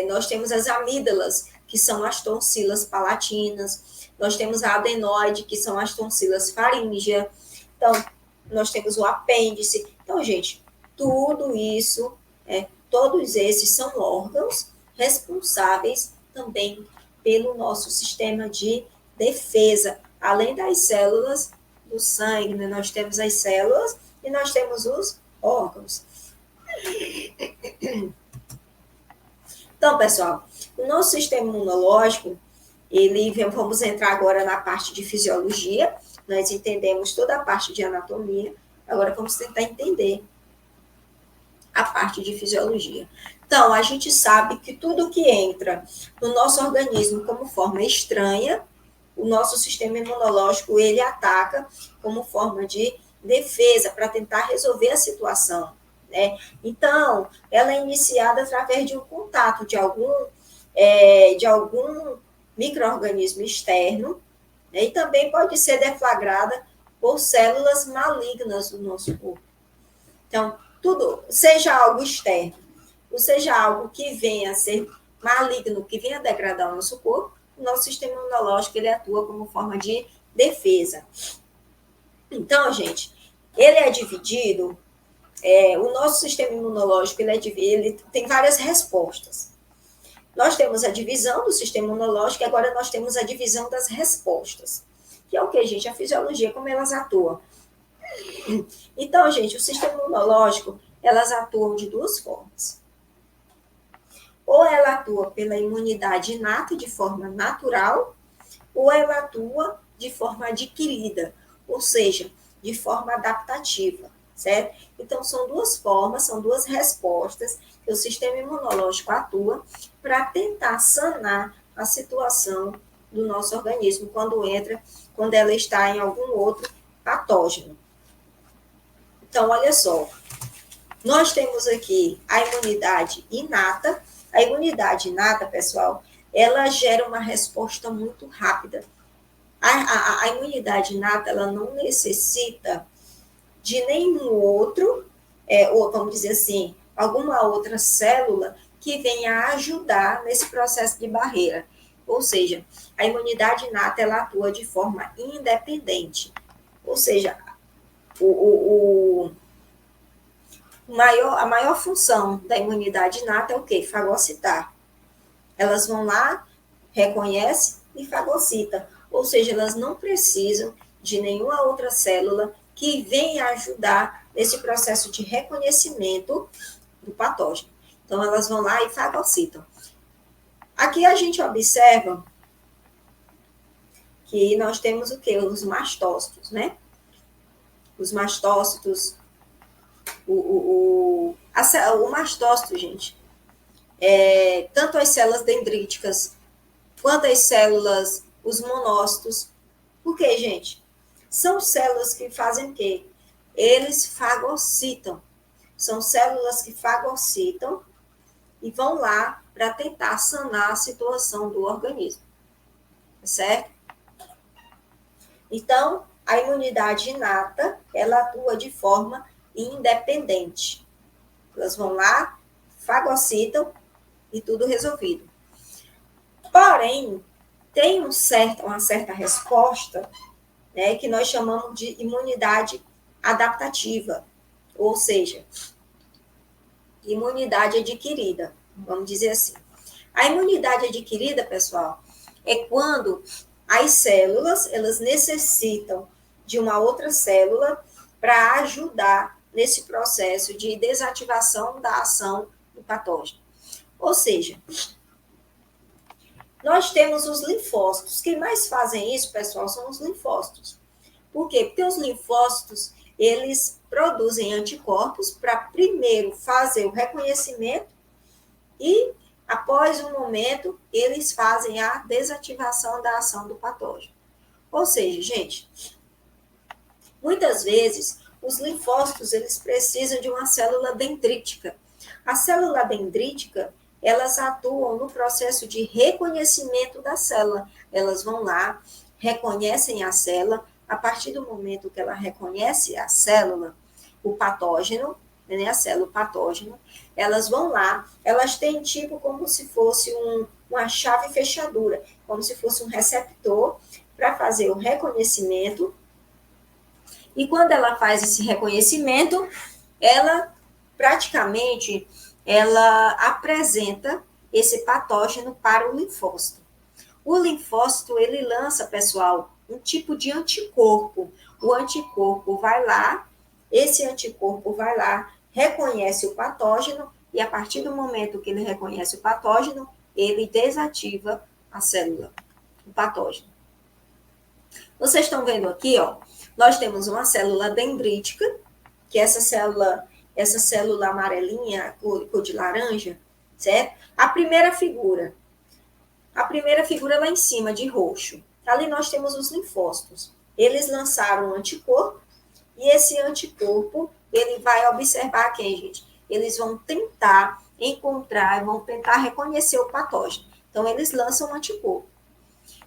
Nós temos as amígdalas, que são as tonsilas palatinas. Nós temos a adenoide, que são as tonsilas faríngeas. Então, nós temos o apêndice. Então, gente, tudo isso, todos esses são órgãos responsáveis também pelo nosso sistema de defesa, além das células do sangue, né? Nós temos as células e nós temos os órgãos. Então, pessoal, o nosso sistema imunológico, vamos entrar agora na parte de fisiologia, nós entendemos toda a parte de anatomia, agora vamos tentar entender a parte de fisiologia. Então, a gente sabe que tudo que entra no nosso organismo como forma estranha, o nosso sistema imunológico, ele ataca como forma de defesa para tentar resolver a situação, né? Então, ela é iniciada através de um contato de algum micro-organismo externo, né? E também pode ser deflagrada por células malignas do nosso corpo. Então, tudo, seja algo externo, ou seja algo que venha a ser maligno, que venha a degradar o nosso corpo, o nosso sistema imunológico ele atua como forma de defesa. Então, gente, ele é dividido, o nosso sistema imunológico ele tem várias respostas. Nós temos a divisão do sistema imunológico e agora nós temos a divisão das respostas, que é o que, gente? A fisiologia, como elas atuam. Então, gente, o sistema imunológico, elas atuam de duas formas. Ou ela atua pela imunidade inata, de forma natural, ou ela atua de forma adquirida, ou seja, de forma adaptativa, certo? Então, são duas formas, são duas respostas que o sistema imunológico atua para tentar sanar a situação do nosso organismo quando ela está em algum outro patógeno. Então, olha só, nós temos aqui a imunidade inata. A imunidade inata, pessoal, ela gera uma resposta muito rápida. A imunidade inata, ela não necessita de nenhum outro, ou vamos dizer assim, alguma outra célula que venha ajudar nesse processo de barreira. Ou seja, a imunidade inata, ela atua de forma independente. Ou seja, a maior função da imunidade inata é o quê? Fagocitar. Elas vão lá, reconhecem e fagocitam. Ou seja, elas não precisam de nenhuma outra célula que venha ajudar nesse processo de reconhecimento do patógeno. Então, elas vão lá e fagocitam. Aqui a gente observa que nós temos o quê? Os mastócitos, né? Os mastócitos, o mastócito, gente, tanto as células dendríticas quanto as células, os monócitos. Por quê, gente? São células que fazem o quê? Eles fagocitam. São células que fagocitam e vão lá para tentar sanar a situação do organismo. Certo? Então, a imunidade inata, ela atua de forma independente. Elas vão lá, fagocitam e tudo resolvido. Porém, tem uma certa resposta, né, que nós chamamos de imunidade adaptativa, ou seja, imunidade adquirida, vamos dizer assim. A imunidade adquirida, pessoal, é quando as células, elas necessitam de uma outra célula para ajudar nesse processo de desativação da ação do patógeno. Ou seja, nós temos os linfócitos. Quem mais fazem isso, pessoal, são os linfócitos. Por quê? Porque os linfócitos, eles produzem anticorpos para primeiro fazer o reconhecimento e, após um momento, eles fazem a desativação da ação do patógeno. Ou seja, gente, muitas vezes os linfócitos, eles precisam de uma célula dendrítica. A célula dendrítica, elas atuam no processo de reconhecimento da célula. Elas vão lá, reconhecem a célula. A partir do momento que ela reconhece a célula, o patógeno, né, a célula patógeno, elas vão lá, elas têm tipo como se fosse uma chave fechadura, como se fosse um receptor para fazer o reconhecimento. E quando ela faz esse reconhecimento, ela praticamente ela apresenta esse patógeno para o linfócito. O linfócito, ele lança, pessoal, um tipo de anticorpo. O anticorpo vai lá, esse anticorpo vai lá, reconhece o patógeno, e a partir do momento que ele reconhece o patógeno, ele desativa a célula, o patógeno. Vocês estão vendo aqui, ó, nós temos uma célula dendrítica, que é essa célula amarelinha, cor de laranja, certo? A primeira figura lá em cima, de roxo, ali nós temos os linfócitos. Eles lançaram um anticorpo, e esse anticorpo, ele vai observar quem, gente? Eles vão tentar encontrar, vão tentar reconhecer o patógeno. Então, eles lançam um anticorpo.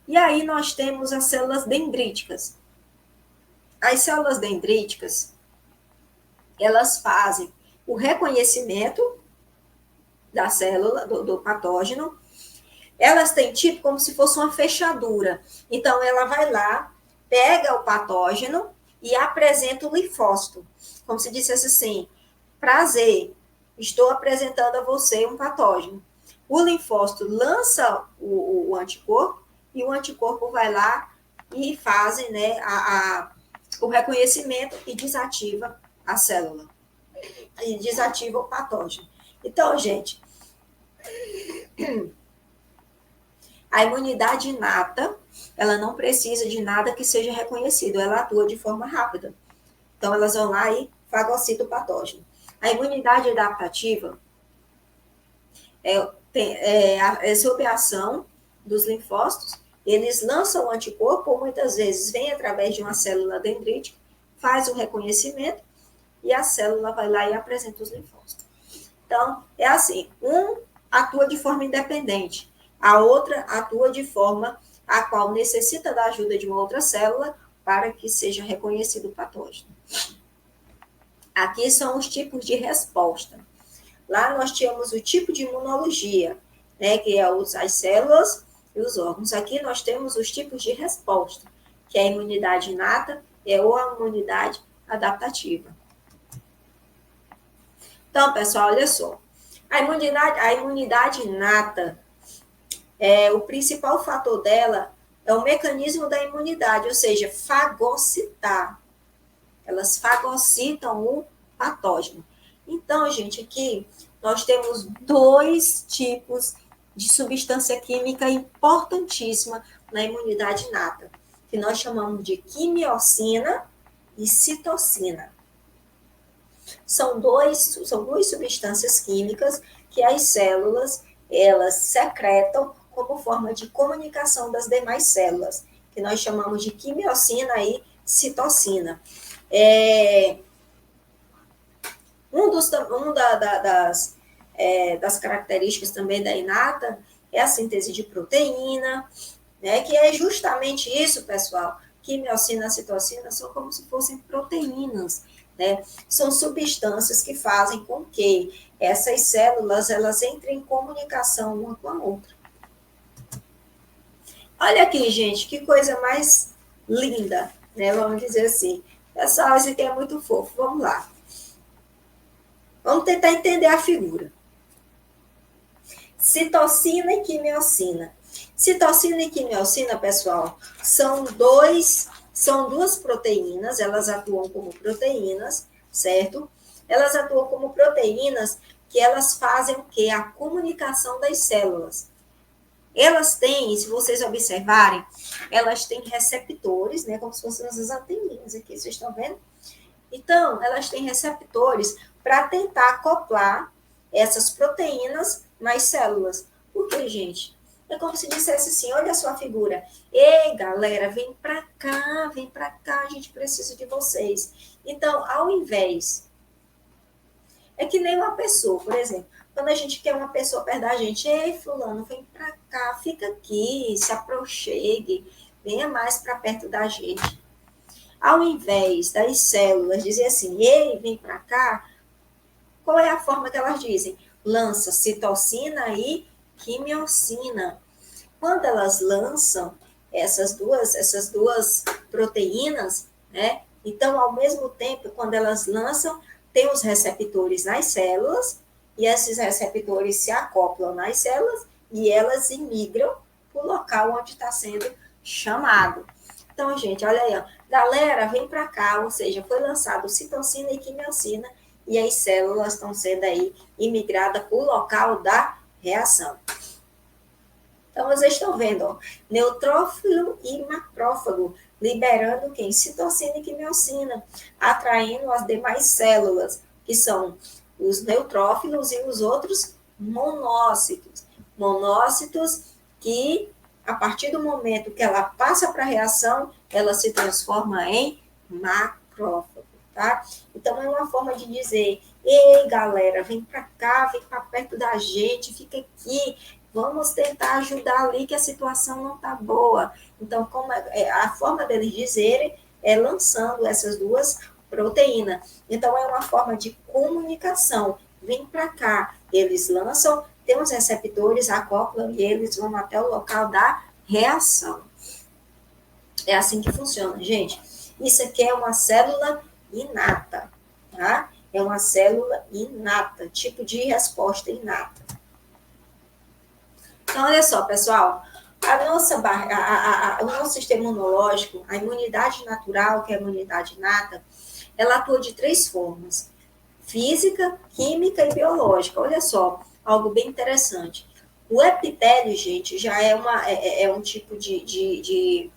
E aí nós temos as células dendríticas. As células dendríticas, elas fazem o reconhecimento da célula, do patógeno. Elas têm tipo como se fosse uma fechadura. Então, ela vai lá, pega o patógeno e apresenta o linfócito. Como se dissesse assim, prazer, estou apresentando a você um patógeno. O linfócito lança o anticorpo e o anticorpo vai lá e fazem, né, o reconhecimento e desativa a célula. E desativa o patógeno. Então, gente, a imunidade inata, ela não precisa de nada que seja reconhecido, ela atua de forma rápida. Então, elas vão lá e fagocitam o patógeno. A imunidade adaptativa é sob a ação dos linfócitos, eles lançam o anticorpo, ou muitas vezes vem através de uma célula dendrítica, faz o reconhecimento e a célula vai lá e apresenta os linfócitos. Então, é assim, um atua de forma independente, a outra atua de forma a qual necessita da ajuda de uma outra célula para que seja reconhecido o patógeno. Aqui são os tipos de resposta. Lá nós tínhamos o tipo de imunologia, né, que é as células e os órgãos. Aqui nós temos os tipos de resposta, que é a imunidade inata ou a imunidade adaptativa. Então, pessoal, olha só. A imunidade inata, o principal fator dela é o mecanismo da imunidade, ou seja, fagocitar. Elas fagocitam o patógeno. Então, gente, aqui nós temos dois tipos de substância química importantíssima na imunidade inata, que nós chamamos de quimiocina e citocina. São duas substâncias químicas que as células, elas secretam como forma de comunicação das demais células, que nós chamamos de quimiocina e citocina. Das características também da inata é a síntese de proteína, né, que é justamente isso, pessoal. Quimiocina e citocina são como se fossem proteínas, né? São substâncias que fazem com que essas células elas entrem em comunicação uma com a outra. Olha aqui, gente, que coisa mais linda, né? Vamos dizer assim. Pessoal, isso aqui é muito fofo. Vamos lá. Vamos tentar entender a figura. Citocina e quimiocina. Citocina e quimiocina, pessoal, são duas proteínas, elas atuam como proteínas, certo? Elas atuam como proteínas que elas fazem o quê? A comunicação das células. Elas têm, se vocês observarem, elas têm receptores, né? Como se fossem as anteninhas aqui, vocês estão vendo? Então, elas têm receptores para tentar acoplar essas proteínas nas células. Por quê, gente? É como se dissesse assim, olha a sua figura. Ei, galera, vem para cá, a gente precisa de vocês. Então, ao invés... É que nem uma pessoa, por exemplo, quando a gente quer uma pessoa perto da gente, ei, fulano, vem para cá, fica aqui, se aproxime, venha mais para perto da gente. Ao invés das células dizer assim, ei, vem para cá, qual é a forma que elas dizem? Lança citocina e quimiocina. Quando elas lançam essas duas proteínas, né? Então, ao mesmo tempo, quando elas lançam, tem os receptores nas células, e esses receptores se acoplam nas células, e elas imigram para o local onde está sendo chamado. Então, gente, olha aí, ó. Galera, vem para cá, ou seja, foi lançado citocina e quimiocina, e as células estão sendo aí imigradas para o local da reação. Então, vocês estão vendo, ó, neutrófilo e macrófago, liberando quem? Citocina e quimiocina, atraindo as demais células, que são os neutrófilos e os outros monócitos. Monócitos que, a partir do momento que ela passa para a reação, ela se transforma em macrófago, tá? Então, é uma forma de dizer, ei, galera, vem para cá, vem para perto da gente, fica aqui, vamos tentar ajudar ali que a situação não está boa. Então, como a forma deles dizerem é lançando essas duas proteínas. Então, é uma forma de comunicação. Vem para cá, eles lançam, tem os receptores, acoplam e eles vão até o local da reação. É assim que funciona, gente. Isso aqui é uma célula inata, tá? É uma célula inata, tipo de resposta inata. Então, olha só, pessoal, o nosso sistema imunológico, a imunidade natural, que é a imunidade inata, ela atua de 3 formas: física, química e biológica. Olha só, algo bem interessante. O epitélio, gente, já é um tipo de,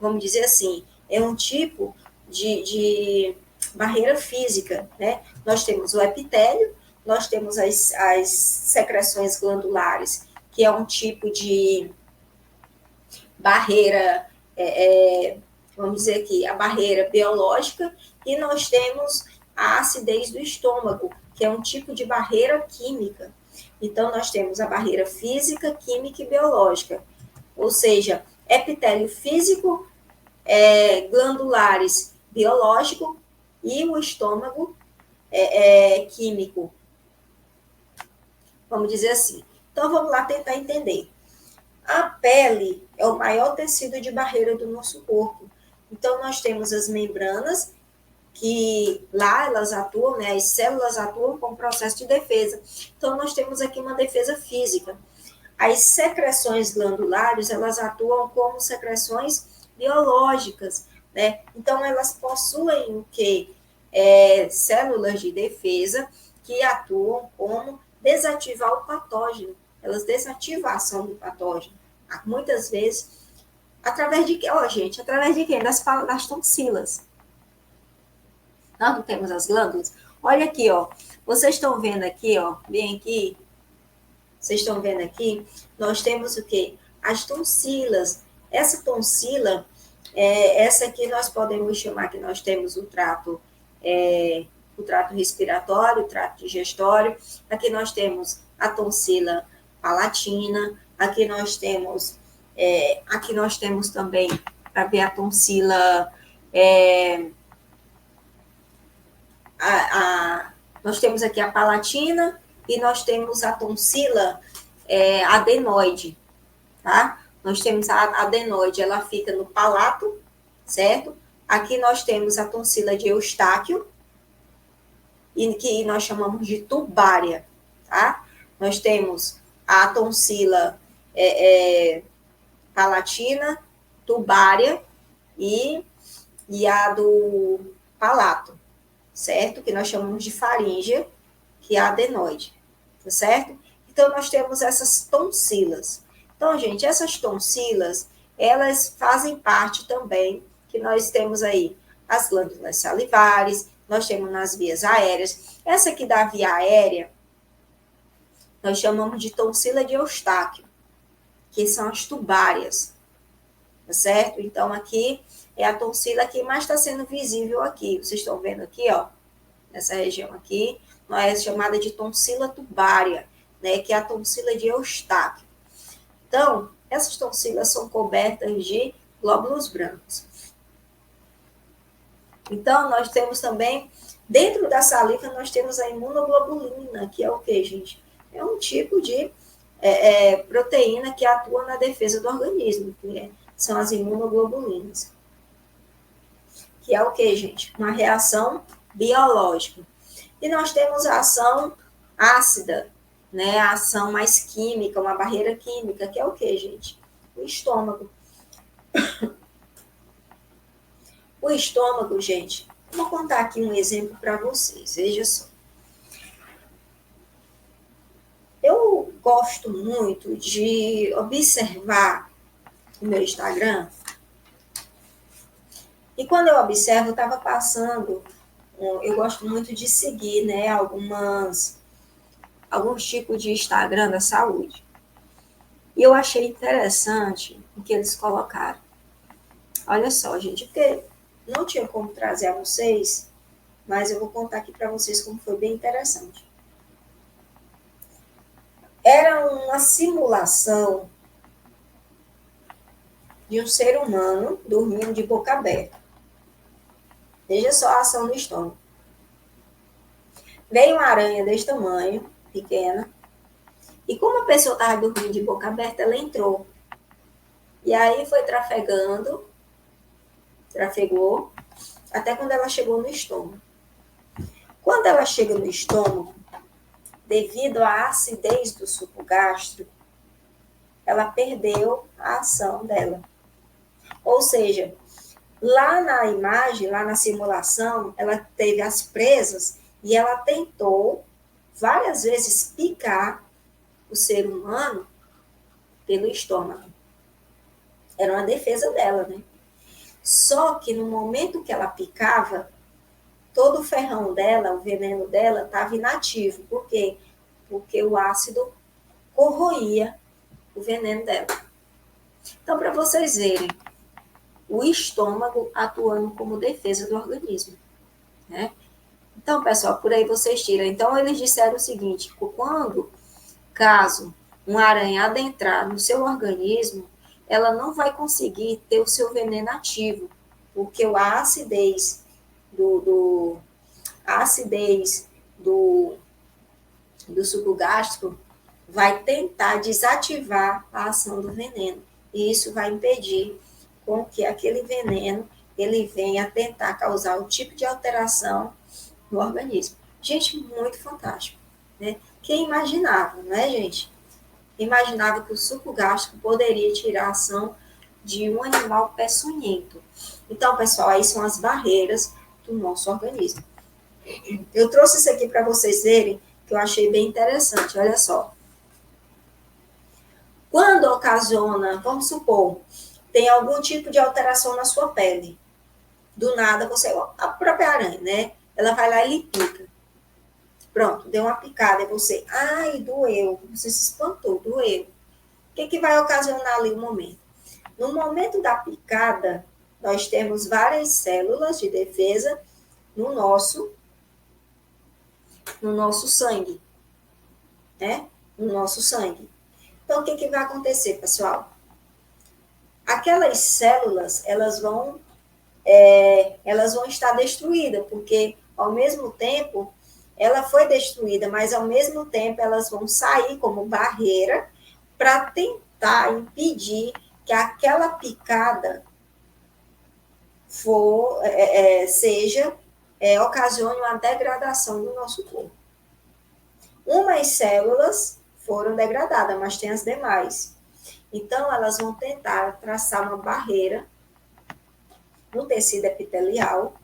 vamos dizer assim, é um tipo de barreira física, né? Nós temos o epitélio, nós temos as secreções glandulares, que é um tipo de barreira, vamos dizer aqui, a barreira biológica, e nós temos a acidez do estômago, que é um tipo de barreira química. Então, nós temos a barreira física, química e biológica, ou seja, epitélio físico, glandulares biológico e o estômago químico, vamos dizer assim. Então, vamos lá tentar entender. A pele é o maior tecido de barreira do nosso corpo. Então, nós temos as membranas, que lá elas atuam, né, as células atuam com o processo de defesa. Então, nós temos aqui uma defesa física. As secreções glandulares, elas atuam como secreções biológicas, né? Então, elas possuem o quê? Células de defesa que atuam como desativar o patógeno. Elas desativam a ação do patógeno. Muitas vezes, através de quê? Gente, através de quê? Das tonsilas. Nós não temos as glândulas? Olha aqui, ó. Vocês estão vendo aqui, ó, bem aqui, vocês estão vendo aqui, nós temos o quê? As tonsilas. Essa tonsila, essa aqui nós podemos chamar que nós temos o trato respiratório, o trato digestório. Aqui nós temos a tonsila palatina. Aqui nós temos também, para ver a tonsila, nós temos aqui a palatina e nós temos a tonsila adenoide, tá? Nós temos a adenoide, ela fica no palato, certo? Aqui nós temos a tonsila de Eustáquio, e que nós chamamos de tubária, tá? Nós temos a tonsila palatina, tubária e a do palato, certo? Que nós chamamos de faríngea, que é a adenoide, tá certo? Então, nós temos essas tonsilas. Então, gente, essas tonsilas, elas fazem parte também, que nós temos aí as glândulas salivares, nós temos nas vias aéreas. Essa aqui da via aérea, nós chamamos de tonsila de Eustáquio, que são as tubárias, tá certo? Então, aqui é a tonsila que mais está sendo visível aqui. Vocês estão vendo aqui, ó, nessa região aqui, é chamada de tonsila tubária, né, que é a tonsila de Eustáquio. Então, essas tonsilas são cobertas de glóbulos brancos. Então, nós temos também, dentro da saliva, nós temos a imunoglobulina, que é o quê, gente? É um tipo de proteína que atua na defesa do organismo, que são as imunoglobulinas. Que é o quê, gente? Uma reação biológica. E nós temos a ação ácida, né? A ação mais química, uma barreira química, que é o quê, gente? O estômago. O estômago, gente, vou contar aqui um exemplo para vocês, veja só. Eu gosto muito de observar o meu Instagram, e quando eu observo, eu estava passando, eu gosto muito de seguir, né, alguns tipos de Instagram da saúde. E eu achei interessante o que eles colocaram. Olha só, gente, porque não tinha como trazer a vocês, mas eu vou contar aqui para vocês como foi bem interessante. Era uma simulação de um ser humano dormindo de boca aberta. Veja só a ação do estômago. Veio uma aranha desse tamanho, pequena, e como a pessoa estava dormindo de boca aberta, ela entrou. E aí foi trafegou, até quando ela chegou no estômago. Quando ela chega no estômago, devido à acidez do suco gástrico, ela perdeu a ação dela. Ou seja, lá na imagem, lá na simulação, ela teve as presas e ela tentou várias vezes picar o ser humano pelo estômago. Era uma defesa dela, né? Só que no momento que ela picava, todo o ferrão dela, o veneno dela, estava inativo. Por quê? Porque o ácido corroía o veneno dela. Então, para vocês verem, o estômago atuando como defesa do organismo, né? Então, pessoal, por aí vocês tiram. Então, eles disseram o seguinte: caso uma aranha adentrar no seu organismo, ela não vai conseguir ter o seu veneno ativo, porque a acidez a acidez do suco gástrico vai tentar desativar a ação do veneno. E isso vai impedir com que aquele veneno ele venha tentar causar o tipo de alteração no organismo. Gente, muito fantástico, né? Quem imaginava, não é, gente? Imaginava que o suco gástrico poderia tirar a ação de um animal peçonhento. Então, pessoal, aí são as barreiras do nosso organismo. Eu trouxe isso aqui para vocês verem, que eu achei bem interessante. Olha só. Quando ocasiona, vamos supor, tem algum tipo de alteração na sua pele, do nada você, a própria aranha, né? Ela vai lá e lhe pica. Pronto, deu uma picada e você, ai, doeu, você se espantou, doeu. O que vai ocasionar ali o momento? No momento da picada, nós temos várias células de defesa no nosso sangue, né? No nosso sangue. Então, o que vai acontecer, pessoal? Aquelas células, elas vão estar destruídas, porque ao mesmo tempo ela foi destruída, mas ao mesmo tempo elas vão sair como barreira para tentar impedir que aquela picada ocasione uma degradação do nosso corpo. Umas células foram degradadas, mas tem as demais. Então, elas vão tentar traçar uma barreira no tecido epitelial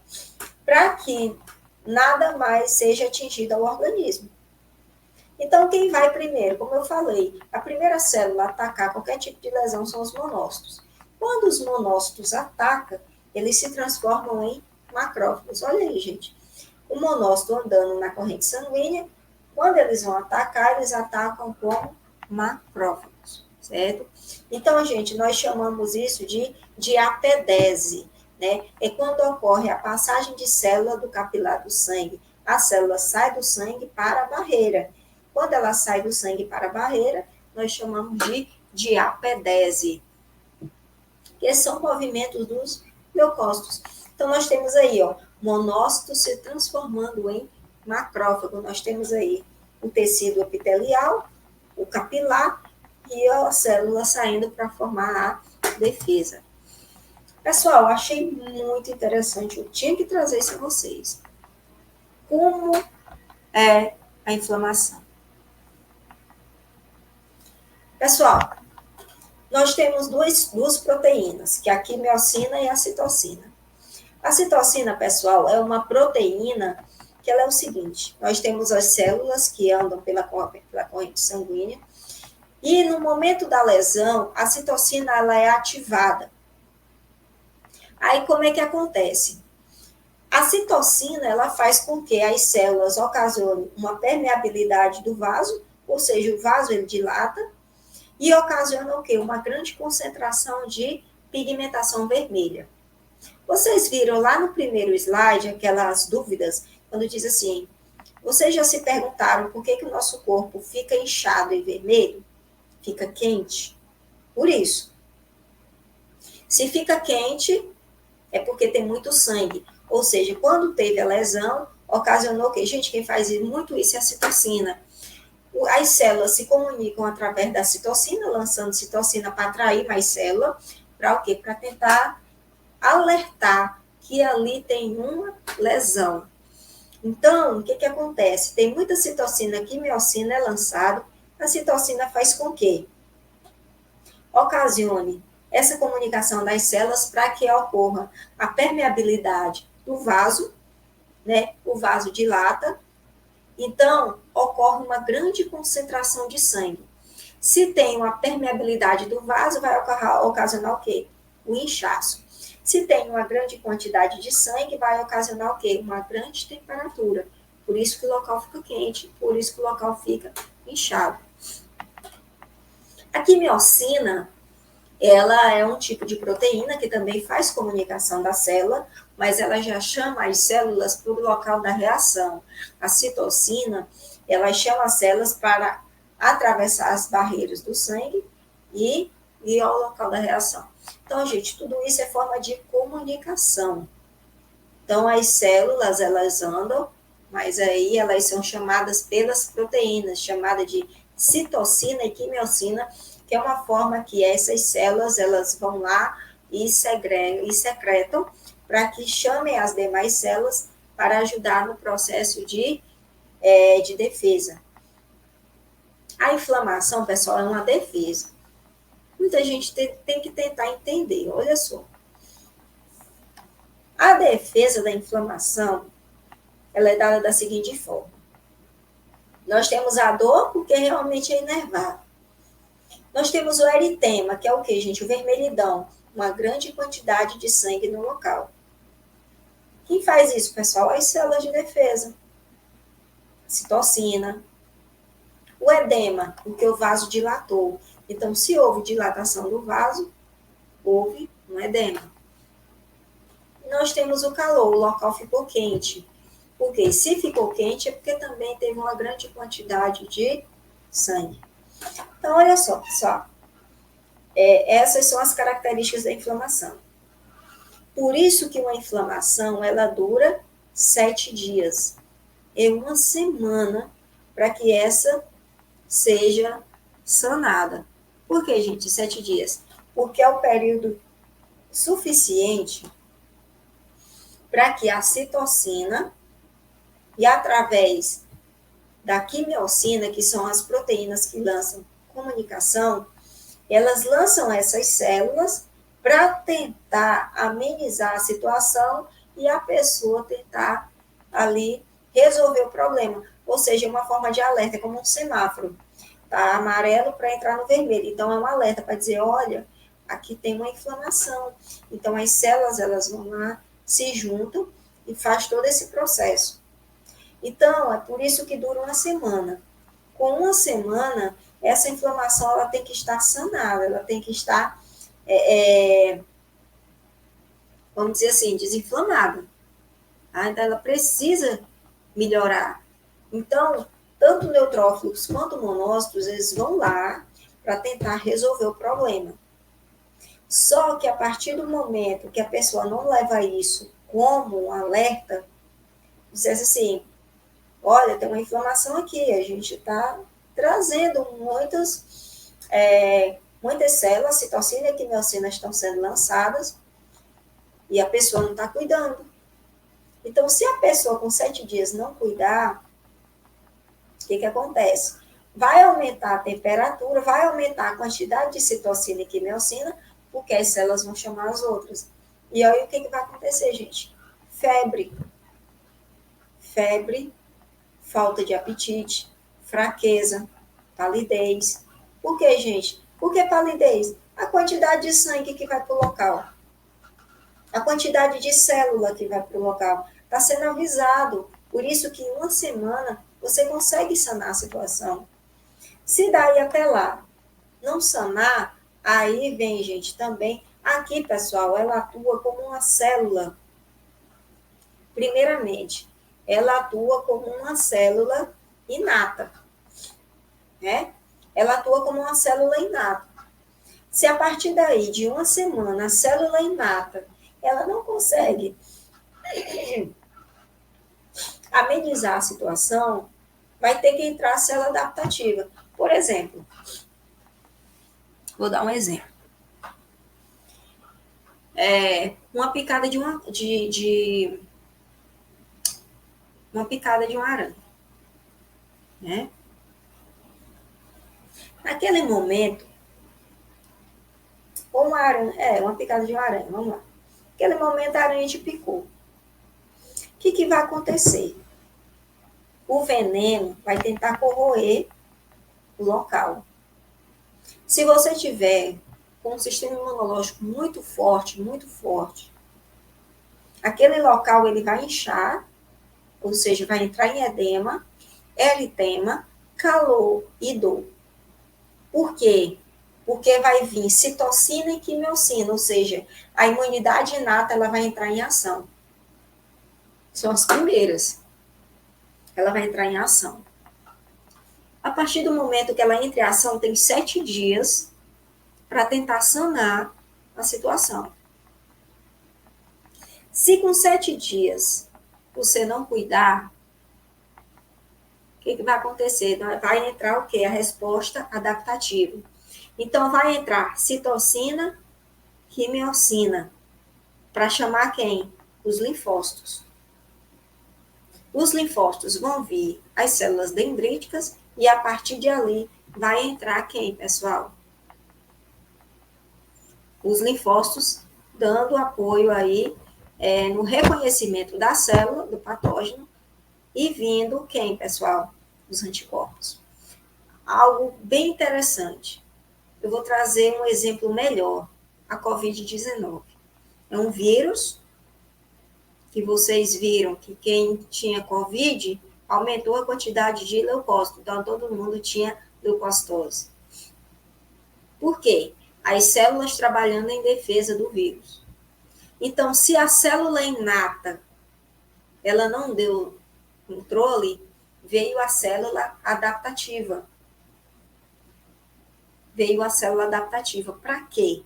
para que nada mais seja atingido ao organismo. Então, quem vai primeiro? Como eu falei, a primeira célula a atacar qualquer tipo de lesão são os monócitos. Quando os monócitos atacam, eles se transformam em macrófagos. Olha aí, gente. O monócito andando na corrente sanguínea, quando eles vão atacar, eles atacam como macrófagos, certo? Então, gente, nós chamamos isso de diapedese, né? É quando ocorre a passagem de célula do capilar do sangue. A célula sai do sangue para a barreira. Quando ela sai do sangue para a barreira, nós chamamos de diapedese, que são movimentos dos leucócitos. Então, nós temos aí, ó, monócito se transformando em macrófago. Nós temos aí o tecido epitelial, o capilar e a célula saindo para formar a defesa. Pessoal, achei muito interessante. Eu tinha que trazer isso a vocês. Como é a inflamação? Pessoal, nós temos duas proteínas, que é a quimiocina e a citocina. A citocina, pessoal, é uma proteína que ela é o seguinte: nós temos as células que andam pela corrente sanguínea e no momento da lesão, a citocina ela é ativada. Aí, como é que acontece? A citocina ela faz com que as células ocasionem uma permeabilidade do vaso, ou seja, o vaso ele dilata, e ocasiona o quê? Uma grande concentração de pigmentação vermelha. Vocês viram lá no primeiro slide aquelas dúvidas, quando diz assim, vocês já se perguntaram por que o nosso corpo fica inchado e vermelho? Fica quente? Por isso. Se fica quente, é porque tem muito sangue. Ou seja, quando teve a lesão, ocasionou o quê? Gente, quem faz muito isso é a citocina. As células se comunicam através da citocina, lançando citocina para atrair mais célula, para o quê? Para tentar alertar que ali tem uma lesão. Então, o que acontece? Tem muita citocina, quimiocina é lançado, a citocina faz com que ocasione essa comunicação das células para que ocorra a permeabilidade do vaso, né? O vaso dilata, então ocorre uma grande concentração de sangue. Se tem uma permeabilidade do vaso, vai ocasionar o quê? O inchaço. Se tem uma grande quantidade de sangue, vai ocasionar o quê? Uma grande temperatura. Por isso que o local fica quente, por isso que o local fica inchado. A quimiocina, ela é um tipo de proteína que também faz comunicação da célula, mas ela já chama as células para o local da reação. A citocina, ela chama as células para atravessar as barreiras do sangue e ir ao local da reação. Então, gente, tudo isso é forma de comunicação. Então, as células, elas andam, mas aí elas são chamadas pelas proteínas, chamada de citocina e quimiocina, que é uma forma que essas células, elas vão lá e secretam para que chamem as demais células para ajudar no processo de defesa. A inflamação, pessoal, é uma defesa. Muita gente tem que tentar entender, olha só. A defesa da inflamação, ela é dada da seguinte forma. Nós temos a dor, porque realmente é inervado. Nós temos o eritema, que é o quê, gente? O vermelhidão, uma grande quantidade de sangue no local. Quem faz isso, pessoal? As células de defesa. Citocina. O edema, porque o vaso dilatou. Então, se houve dilatação do vaso, houve um edema. Nós temos o calor, o local ficou quente. Porque se ficou quente é porque também teve uma grande quantidade de sangue. Então, olha só, pessoal. Essas são as características da inflamação. Por isso que uma inflamação, ela dura 7 dias. É uma semana para que essa seja sanada. Por que, gente, 7 dias? Porque é o período suficiente para que a citocina e através da quimiocina, que são as proteínas que lançam comunicação, elas lançam essas células para tentar amenizar a situação e a pessoa tentar ali resolver o problema. Ou seja, uma forma de alerta, é como um semáforo. Tá amarelo para entrar no vermelho. Então, é um alerta para dizer, olha, aqui tem uma inflamação. Então, as células, elas vão lá, se juntam e faz todo esse processo. Então, é por isso que dura uma semana. Com uma semana, essa inflamação ela tem que estar sanada, ela tem que estar, vamos dizer assim, desinflamada. Tá? Então, ela precisa melhorar. Então, tanto neutrófilos quanto monócitos, eles vão lá para tentar resolver o problema. Só que a partir do momento que a pessoa não leva isso como um alerta, diz assim, olha, tem uma inflamação aqui, a gente está trazendo muitas células, citocina e quimiocina estão sendo lançadas e a pessoa não está cuidando. Então, se a pessoa com 7 dias não cuidar, o que acontece? Vai aumentar a temperatura, vai aumentar a quantidade de citocina e quimiocina, porque as células vão chamar as outras. E aí, o que vai acontecer, gente? Febre, falta de apetite, fraqueza, palidez. Por que, gente? Por que palidez? A quantidade de sangue que vai para o local. A quantidade de célula que vai para o local. Está sendo avisado. Por isso que em uma semana você consegue sanar a situação. Se daí até lá não sanar, aí vem, gente, também. Aqui, pessoal, ela atua como uma célula. Primeiramente, ela atua como uma célula inata, né? Ela atua como uma célula inata. Se a partir daí, de uma semana, a célula inata, ela não consegue amenizar a situação, vai ter que entrar a célula adaptativa. Por exemplo, vou dar um exemplo. Uma picada de uma picada de uma aranha, né? Naquele momento, uma picada de uma aranha, vamos lá. Naquele momento a aranha te picou. O que vai acontecer? O veneno vai tentar corroer o local. Se você tiver com um sistema imunológico muito forte, aquele local ele vai inchar, ou seja, vai entrar em edema, eritema, calor e dor. Por quê? porque vai vir citocina e quimiocina, ou seja, a imunidade inata ela vai entrar em ação. São as primeiras. Ela vai entrar em ação. A partir do momento que ela entra em ação, tem 7 dias para tentar sanar a situação. Se com 7 dias você não cuidar, o que vai acontecer? Vai entrar o quê? A resposta adaptativa. Então, vai entrar citocina, quimiocina, para chamar quem? Os linfócitos. Os linfócitos vão vir as células dendríticas e a partir de ali vai entrar quem, pessoal? Os linfócitos dando apoio aí no reconhecimento da célula, do patógeno, e vindo quem, pessoal? Os anticorpos. Algo bem interessante. Eu vou trazer um exemplo melhor. A Covid-19. É um vírus que vocês viram que quem tinha Covid aumentou a quantidade de leucócitos. Então, todo mundo tinha leucocitose. Por quê? As células trabalhando em defesa do vírus. Então, se a célula inata ela não deu controle, veio a célula adaptativa. Veio a célula adaptativa. Para quê?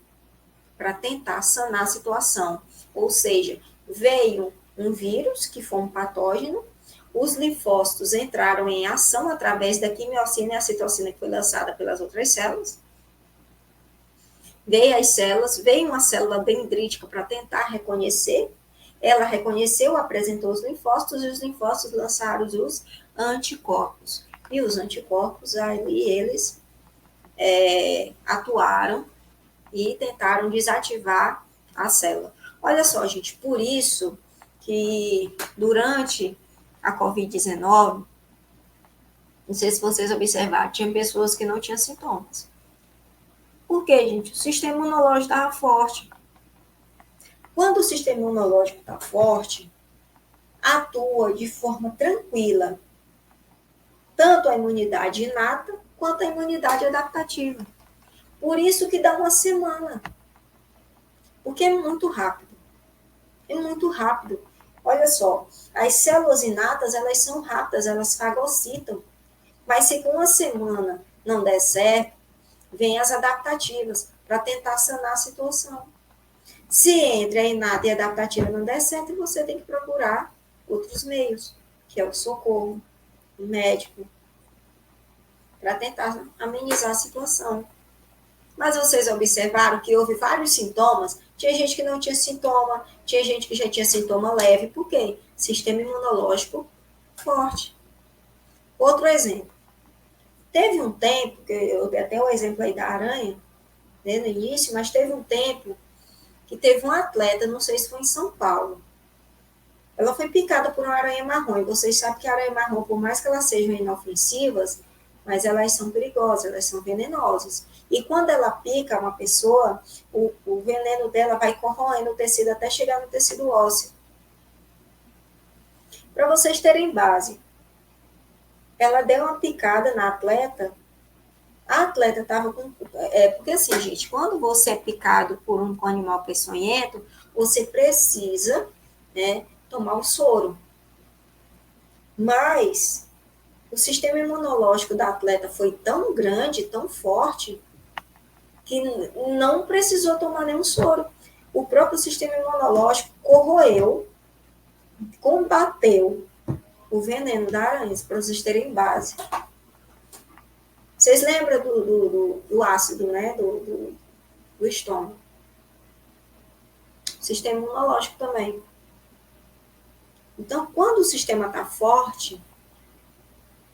Para tentar sanar a situação. Ou seja, veio um vírus, que foi um patógeno, os linfócitos entraram em ação através da quimiocina e a citocina que foi lançada pelas outras células. Veio as células, veio uma célula dendrítica para tentar reconhecer. Ela reconheceu, apresentou os linfócitos e os linfócitos lançaram os anticorpos. E os anticorpos, ali eles atuaram e tentaram desativar a célula. Olha só, gente, por isso que durante a Covid-19, não sei se vocês observaram, tinha pessoas que não tinham sintomas. Por quê, gente? O sistema imunológico estava forte. Quando o sistema imunológico está forte, atua de forma tranquila, tanto a imunidade inata quanto a imunidade adaptativa. Por isso que dá uma semana. Porque é muito rápido. É muito rápido. Olha só, as células inatas, elas são rápidas, elas fagocitam. Mas se com uma semana não der certo, vem as adaptativas para tentar sanar a situação. Se entre a inata e a adaptativa não der certo, você tem que procurar outros meios, que é o socorro, o médico, para tentar amenizar a situação. Mas vocês observaram que houve vários sintomas. Tinha gente que não tinha sintoma, tinha gente que já tinha sintoma leve. Por quê? Sistema imunológico forte. Outro exemplo. Teve um tempo, que eu dei até o exemplo aí da aranha, né, no início, mas teve um tempo que teve um atleta, não sei se foi em São Paulo. Ela foi picada por uma aranha marrom. E vocês sabem que a aranha marrom, por mais que elas sejam inofensivas, mas elas são perigosas, elas são venenosas. E quando ela pica uma pessoa, o veneno dela vai corroendo o tecido até chegar no tecido ósseo. Para vocês terem base, ela deu uma picada na atleta, a atleta estava com... porque assim, gente, quando você é picado por um animal peçonhento, você precisa, né, tomar o soro. Mas o sistema imunológico da atleta foi tão grande, tão forte, que não precisou tomar nenhum soro. O próprio sistema imunológico corroeu, combateu o veneno da aranha, para vocês terem base. Vocês lembram do ácido, né? Do estômago. Sistema imunológico também. Então, quando o sistema está forte,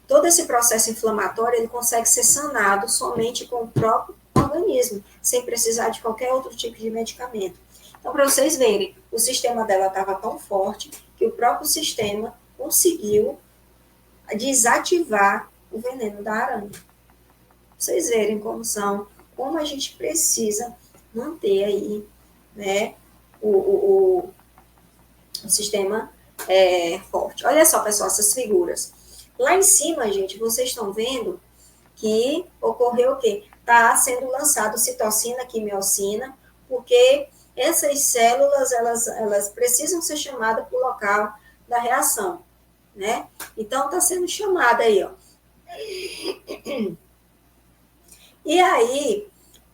todo esse processo inflamatório ele consegue ser sanado somente com o próprio organismo, sem precisar de qualquer outro tipo de medicamento. Então, para vocês verem, o sistema dela estava tão forte que o próprio sistema conseguiu desativar o veneno da aranha. Pra vocês verem como a gente precisa manter aí, né, o sistema forte. Olha só, pessoal, essas figuras. Lá em cima, gente, vocês estão vendo que ocorreu o quê? Está sendo lançado citocina, quimiocina, porque essas células, elas precisam ser chamadas para o local da reação, né? Então, está sendo chamada aí, ó. E aí,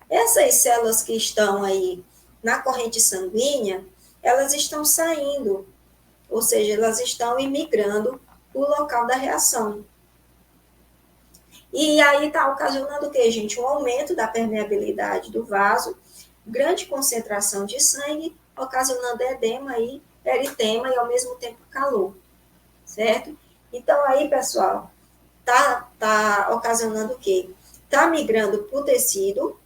essas células que estão aí na corrente sanguínea, elas estão saindo, ou seja, elas estão imigrando para o local da reação. E aí está ocasionando o quê, gente? Um aumento da permeabilidade do vaso, grande concentração de sangue, ocasionando edema e eritema e, ao mesmo tempo, calor, certo? Então, aí, pessoal, tá ocasionando o quê? Está migrando para o tecido,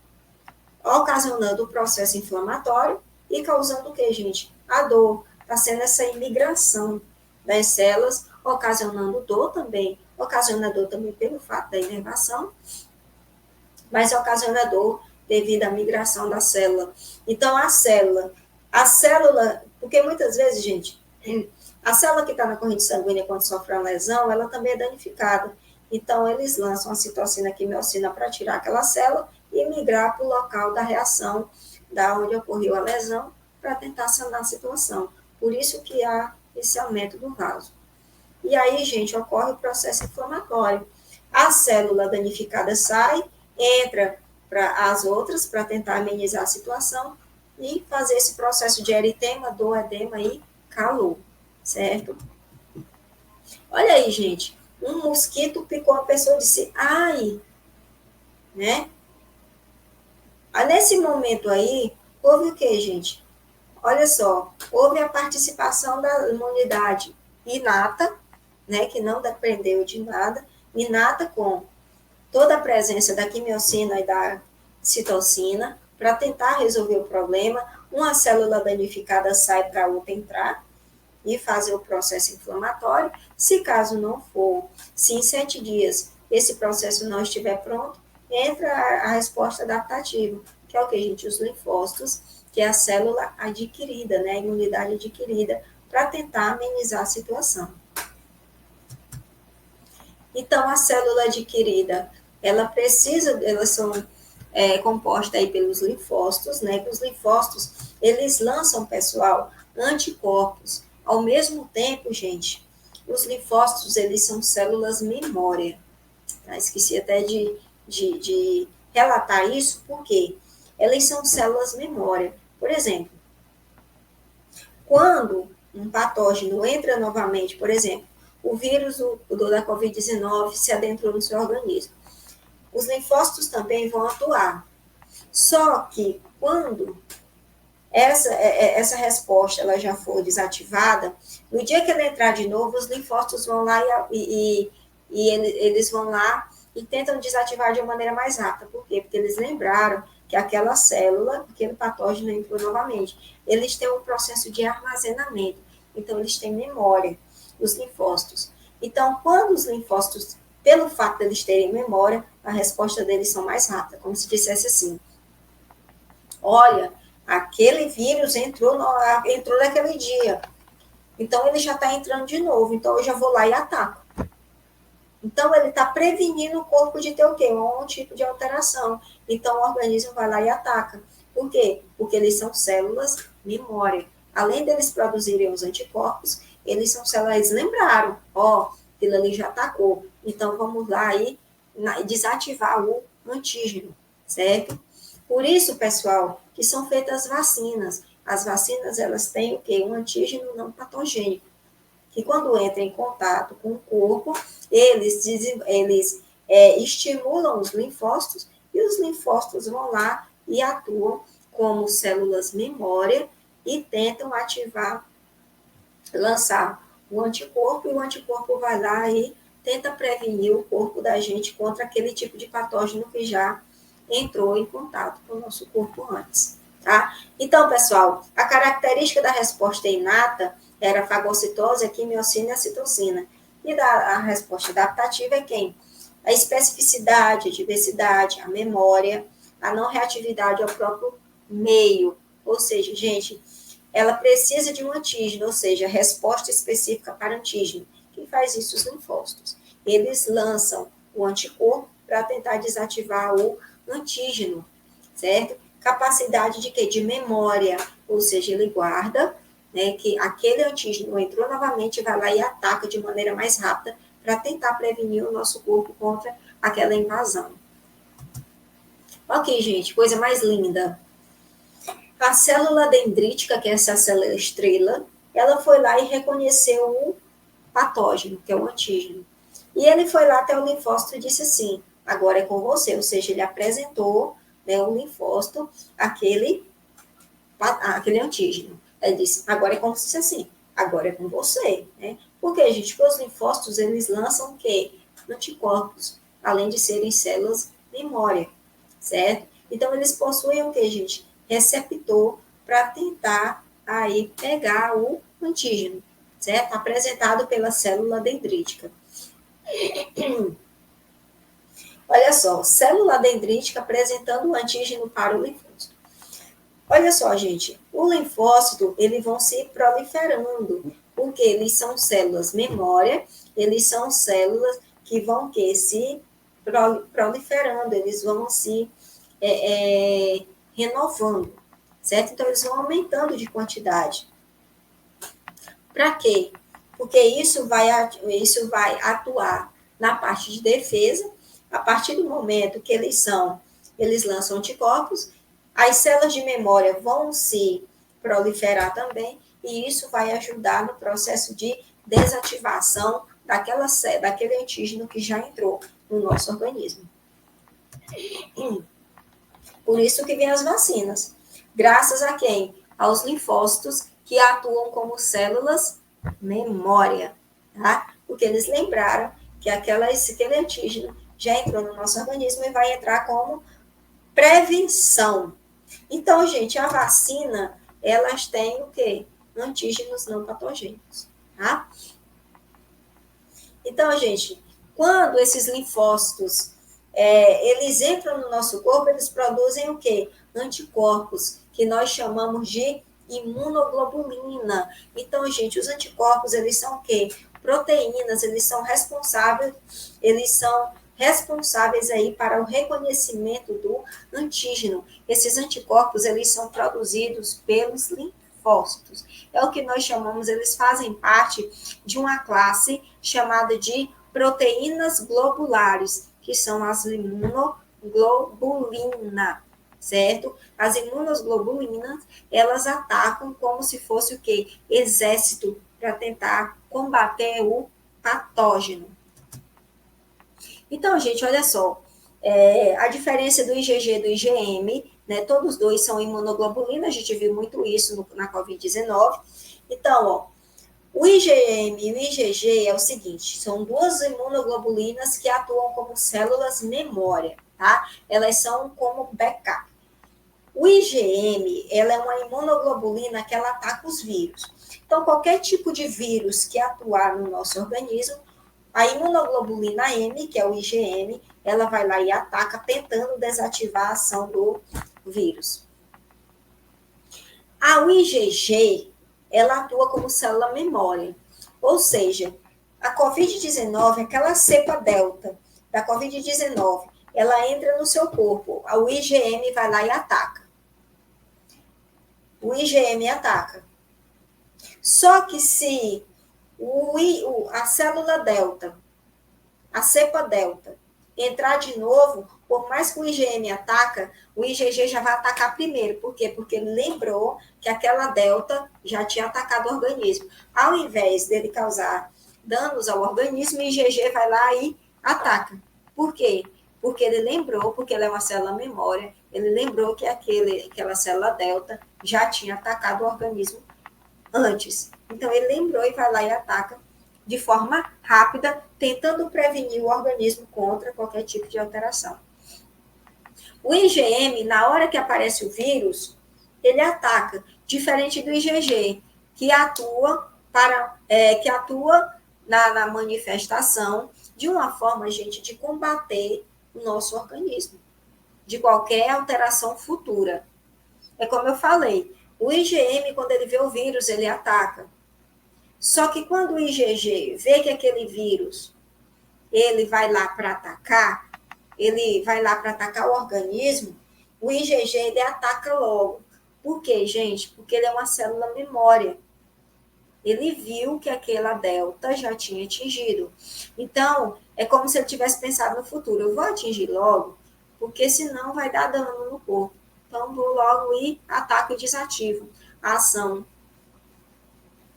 ocasionando o processo inflamatório e causando o quê, gente? A dor. Está sendo essa imigração das células, ocasionando dor também, ocasiona dor também pelo fato da inervação, mas ocasiona dor devido à migração da célula. Então, a célula, porque muitas vezes, gente, a célula que está na corrente sanguínea quando sofre uma lesão, ela também é danificada. Então, eles lançam a citocina, quimiocina para tirar aquela célula e migrar para o local da reação, da onde ocorreu a lesão, para tentar sanar a situação. Por isso que há esse aumento do vaso. E aí, gente, ocorre o processo inflamatório. A célula danificada sai, entra para as outras para tentar amenizar a situação e fazer esse processo de eritema, dor, edema e calor, certo? Olha aí, gente, um mosquito picou a pessoa e disse, ai, né? Aí, nesse momento aí, houve o que, gente? Olha só, houve a participação da imunidade inata, né, que não dependeu de nada, inata com toda a presença da quimiocina e da citocina para tentar resolver o problema. Uma célula danificada sai para outra entrar e fazer o processo inflamatório. Se caso não for, se em 7 dias esse processo não estiver pronto, entra a resposta adaptativa, que é o que, gente? Os linfócitos, que é a célula adquirida, né, a imunidade adquirida, para tentar amenizar a situação. Então, a célula adquirida, elas são compostas aí pelos linfócitos, né? Que os linfócitos, eles lançam, pessoal, anticorpos. Ao mesmo tempo, gente, os linfócitos, eles são células memória. Tá? Esqueci até de relatar isso, porque elas são células memória. Por exemplo, quando um patógeno entra novamente, por exemplo, o vírus da Covid-19 se adentrou no seu organismo. Os linfócitos também vão atuar. Só que quando essa resposta ela já for desativada, no dia que ela entrar de novo, os linfócitos vão lá e eles vão lá e tentam desativar de uma maneira mais rápida. Por quê? Porque eles lembraram que aquela célula, aquele patógeno entrou novamente. Eles têm um processo de armazenamento. Então, eles têm memória, os linfócitos. Então, quando os linfócitos, pelo fato de eles terem memória, a resposta deles são mais rápida, como se dissesse assim, olha, aquele vírus entrou naquele dia, então ele já está entrando de novo, então eu já vou lá e ataco. Então, ele está prevenindo o corpo de ter o quê? Um tipo de alteração. Então, o organismo vai lá e ataca. Por quê? Porque eles são células memória. Além deles produzirem os anticorpos, eles são células, eles lembraram, ó, aquilo ali já atacou. Então, vamos lá e desativar o antígeno, certo? Por isso, pessoal, que são feitas vacinas. As vacinas, elas têm o quê? Um antígeno não patogênico, que quando entra em contato com o corpo, eles estimulam os linfócitos e os linfócitos vão lá e atuam como células memória e tentam ativar, lançar o anticorpo, e o anticorpo vai lá e tenta prevenir o corpo da gente contra aquele tipo de patógeno que já entrou em contato com o nosso corpo antes, tá? Então, pessoal, a característica da resposta inata era a fagocitose, a quimiocina e a citocina. E a resposta adaptativa é quem? A especificidade, a diversidade, a memória, a não reatividade ao próprio meio. Ou seja, gente, ela precisa de um antígeno, ou seja, resposta específica para antígeno. Quem faz isso? Os linfócitos. Eles lançam o anticorpo para tentar desativar o antígeno, certo? Capacidade de quê? De memória, ou seja, ele guarda, né, que aquele antígeno entrou novamente, vai lá e ataca de maneira mais rápida para tentar prevenir o nosso corpo contra aquela invasão. Ok, gente, coisa mais linda. A célula dendrítica, que é essa célula estrela, ela foi lá e reconheceu o patógeno, que é o antígeno. E ele foi lá até o linfócito e disse assim, agora é com você, ou seja, ele apresentou, né, o linfócito, aquele antígeno. Ele disse, agora é como se fosse assim, agora é com você, né? Porque, gente, porque os linfócitos, eles lançam o quê? Anticorpos, além de serem células memória, certo? Então, eles possuem o quê, gente? Receptor para tentar aí pegar o antígeno, certo? Apresentado pela célula dendrítica. Olha só, célula dendrítica apresentando o antígeno para o linfócito. Olha só, gente, o linfócito, eles vão se proliferando, porque eles são células memória, eles são células que vão se proliferando, eles vão se renovando, certo? Então, eles vão aumentando de quantidade. Para quê? Porque isso vai atuar na parte de defesa, a partir do momento que eles lançam anticorpos, as células de memória vão se proliferar também, e isso vai ajudar no processo de desativação daquele antígeno que já entrou no nosso organismo. Por isso que vem as vacinas. Graças a quem? Aos linfócitos que atuam como células memória, tá? Porque eles lembraram que aquele antígeno já entrou no nosso organismo e vai entrar como prevenção. Então, gente, a vacina, elas têm o quê? Antígenos não patogênicos, tá? Então, gente, quando esses linfócitos eles entram no nosso corpo, eles produzem o quê? Anticorpos, que nós chamamos de imunoglobulina. Então, gente, os anticorpos, eles são o quê? Proteínas, eles são responsáveis aí para o reconhecimento do antígeno. Esses anticorpos, eles são produzidos pelos linfócitos. É o que nós chamamos, eles fazem parte de uma classe chamada de proteínas globulares, que são as imunoglobulinas, certo? As imunoglobulinas, elas atacam como se fosse o quê? Exército, para tentar combater o patógeno. Então, gente, olha só, a diferença do IgG e do IgM, né, todos dois são imunoglobulinas, a gente viu muito isso na Covid-19. Então, ó, o IgM e o IgG é o seguinte, são duas imunoglobulinas que atuam como células memória, tá? Elas são como backup. O IgM, ela é uma imunoglobulina que ela ataca os vírus. Então, qualquer tipo de vírus que atuar no nosso organismo, a imunoglobulina M, que é o IgM, ela vai lá e ataca, tentando desativar a ação do vírus. A IgG, ela atua como célula memória, ou seja, a Covid-19, aquela cepa delta da Covid-19, ela entra no seu corpo, o IgM vai lá e ataca. O IgM ataca. Só que se a célula delta, a cepa delta, entrar de novo, por mais que o IgM ataca, o IgG já vai atacar primeiro. Por quê? Porque ele lembrou que aquela delta já tinha atacado o organismo. Ao invés dele causar danos ao organismo, o IgG vai lá e ataca. Por quê? Porque ele lembrou, porque ela é uma célula memória, ele lembrou que aquela célula delta já tinha atacado o organismo antes. Então, ele lembrou e vai lá e ataca de forma rápida, tentando prevenir o organismo contra qualquer tipo de alteração. O IgM, na hora que aparece o vírus, ele ataca, diferente do IgG, que atua na manifestação de uma forma, gente, de combater o nosso organismo, de qualquer alteração futura. É como eu falei, o IgM, quando ele vê o vírus, ele ataca. Só que quando o IgG vê que aquele vírus, ele vai lá para atacar, ele vai lá para atacar o organismo, o IgG ele ataca logo. Por quê, gente? Porque ele é uma célula memória. Ele viu que aquela delta já tinha atingido. Então, é como se ele tivesse pensado no futuro. Eu vou atingir logo, porque senão vai dar dano no corpo. Então, vou logo ir, ataco e desativo a ação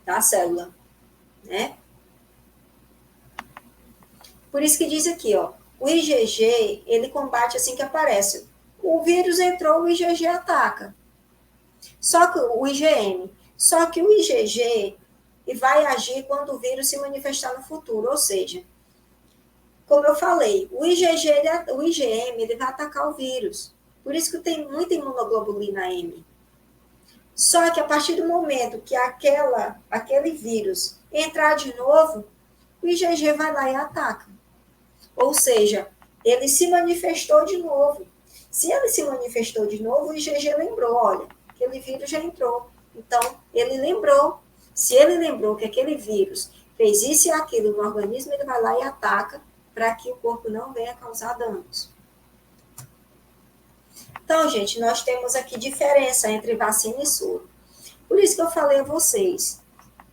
da célula, né? Por isso que diz aqui, ó, o IgG, ele combate assim que aparece. O vírus entrou, o IgG ataca. Só que o IgM, só que o IgG vai agir quando o vírus se manifestar no futuro, ou seja, como eu falei, o IgM, ele vai atacar o vírus. Por isso que tem muita imunoglobulina M. Só que a partir do momento que aquele vírus entrar de novo, o IgG vai lá e ataca. Ou seja, ele se manifestou de novo. Se ele se manifestou de novo, o IgG lembrou, olha, aquele vírus já entrou. Então, ele lembrou. Se ele lembrou que aquele vírus fez isso e aquilo no organismo, ele vai lá e ataca para que o corpo não venha causar danos. Então, gente, nós temos aqui diferença entre vacina e soro. Por isso que eu falei a vocês.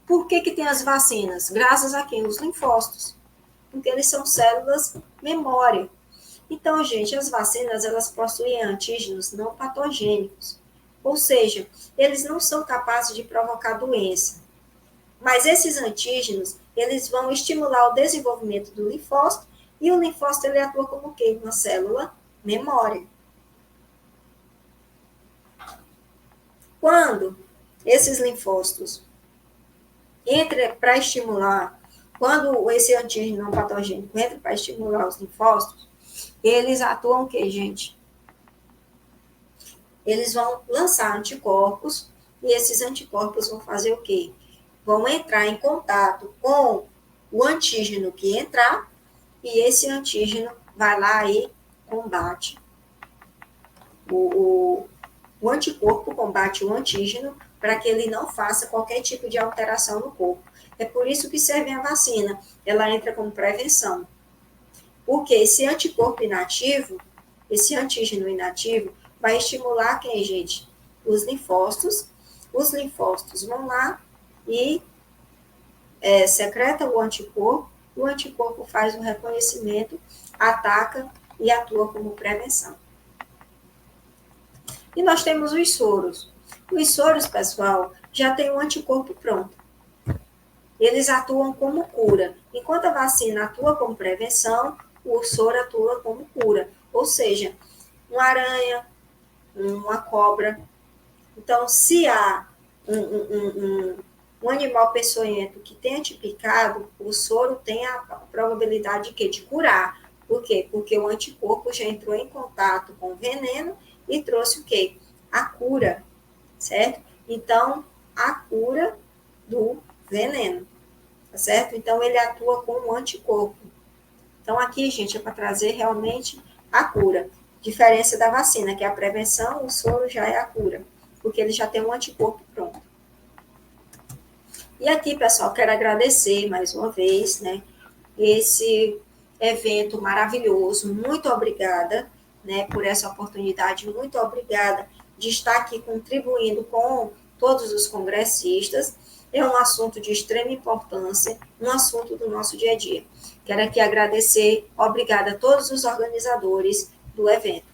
Por que tem as vacinas? Graças a quem? Os linfócitos. Porque eles são células memória. Então, gente, as vacinas, elas possuem antígenos não patogênicos. Ou seja, eles não são capazes de provocar doença. Mas esses antígenos, eles vão estimular o desenvolvimento do linfócito, e o linfócito, ele atua como o quê? Uma célula memória. Quando esses linfócitos entram para estimular, quando esse antígeno não patogênico entra para estimular os linfócitos, eles atuam o quê, gente? Eles vão lançar anticorpos, e esses anticorpos vão fazer o quê? Vão entrar em contato com o antígeno que entrar, e esse antígeno vai lá e combate. O anticorpo combate o antígeno para que ele não faça qualquer tipo de alteração no corpo. É por isso que serve a vacina. Ela entra como prevenção. Porque esse anticorpo inativo, esse antígeno inativo, vai estimular quem, gente? Os linfócitos. Os linfócitos vão lá e secretam o anticorpo faz o reconhecimento, ataca e atua como prevenção. E nós temos os soros. Os soros, pessoal, já tem um anticorpo pronto. Eles atuam como cura. Enquanto a vacina atua como prevenção, o soro atua como cura. Ou seja, uma aranha, uma cobra. Então, se há um animal peçonhento que tenha te picado, o soro tem a probabilidade de quê? De curar. Por quê? Porque o anticorpo já entrou em contato com o veneno e trouxe o quê? A cura, certo? Então, a cura do veneno, tá certo? Então, ele atua como um anticorpo. Então, aqui, gente, é para trazer realmente a cura. Diferença da vacina, que é a prevenção, o soro já é a cura, porque ele já tem um anticorpo pronto. E aqui, pessoal, quero agradecer mais uma vez, né, esse evento maravilhoso. Muito obrigada, né, por essa oportunidade. Muito obrigada de estar aqui contribuindo com todos os congressistas. É um assunto de extrema importância, um assunto do nosso dia a dia. Quero aqui agradecer, obrigada a todos os organizadores do evento.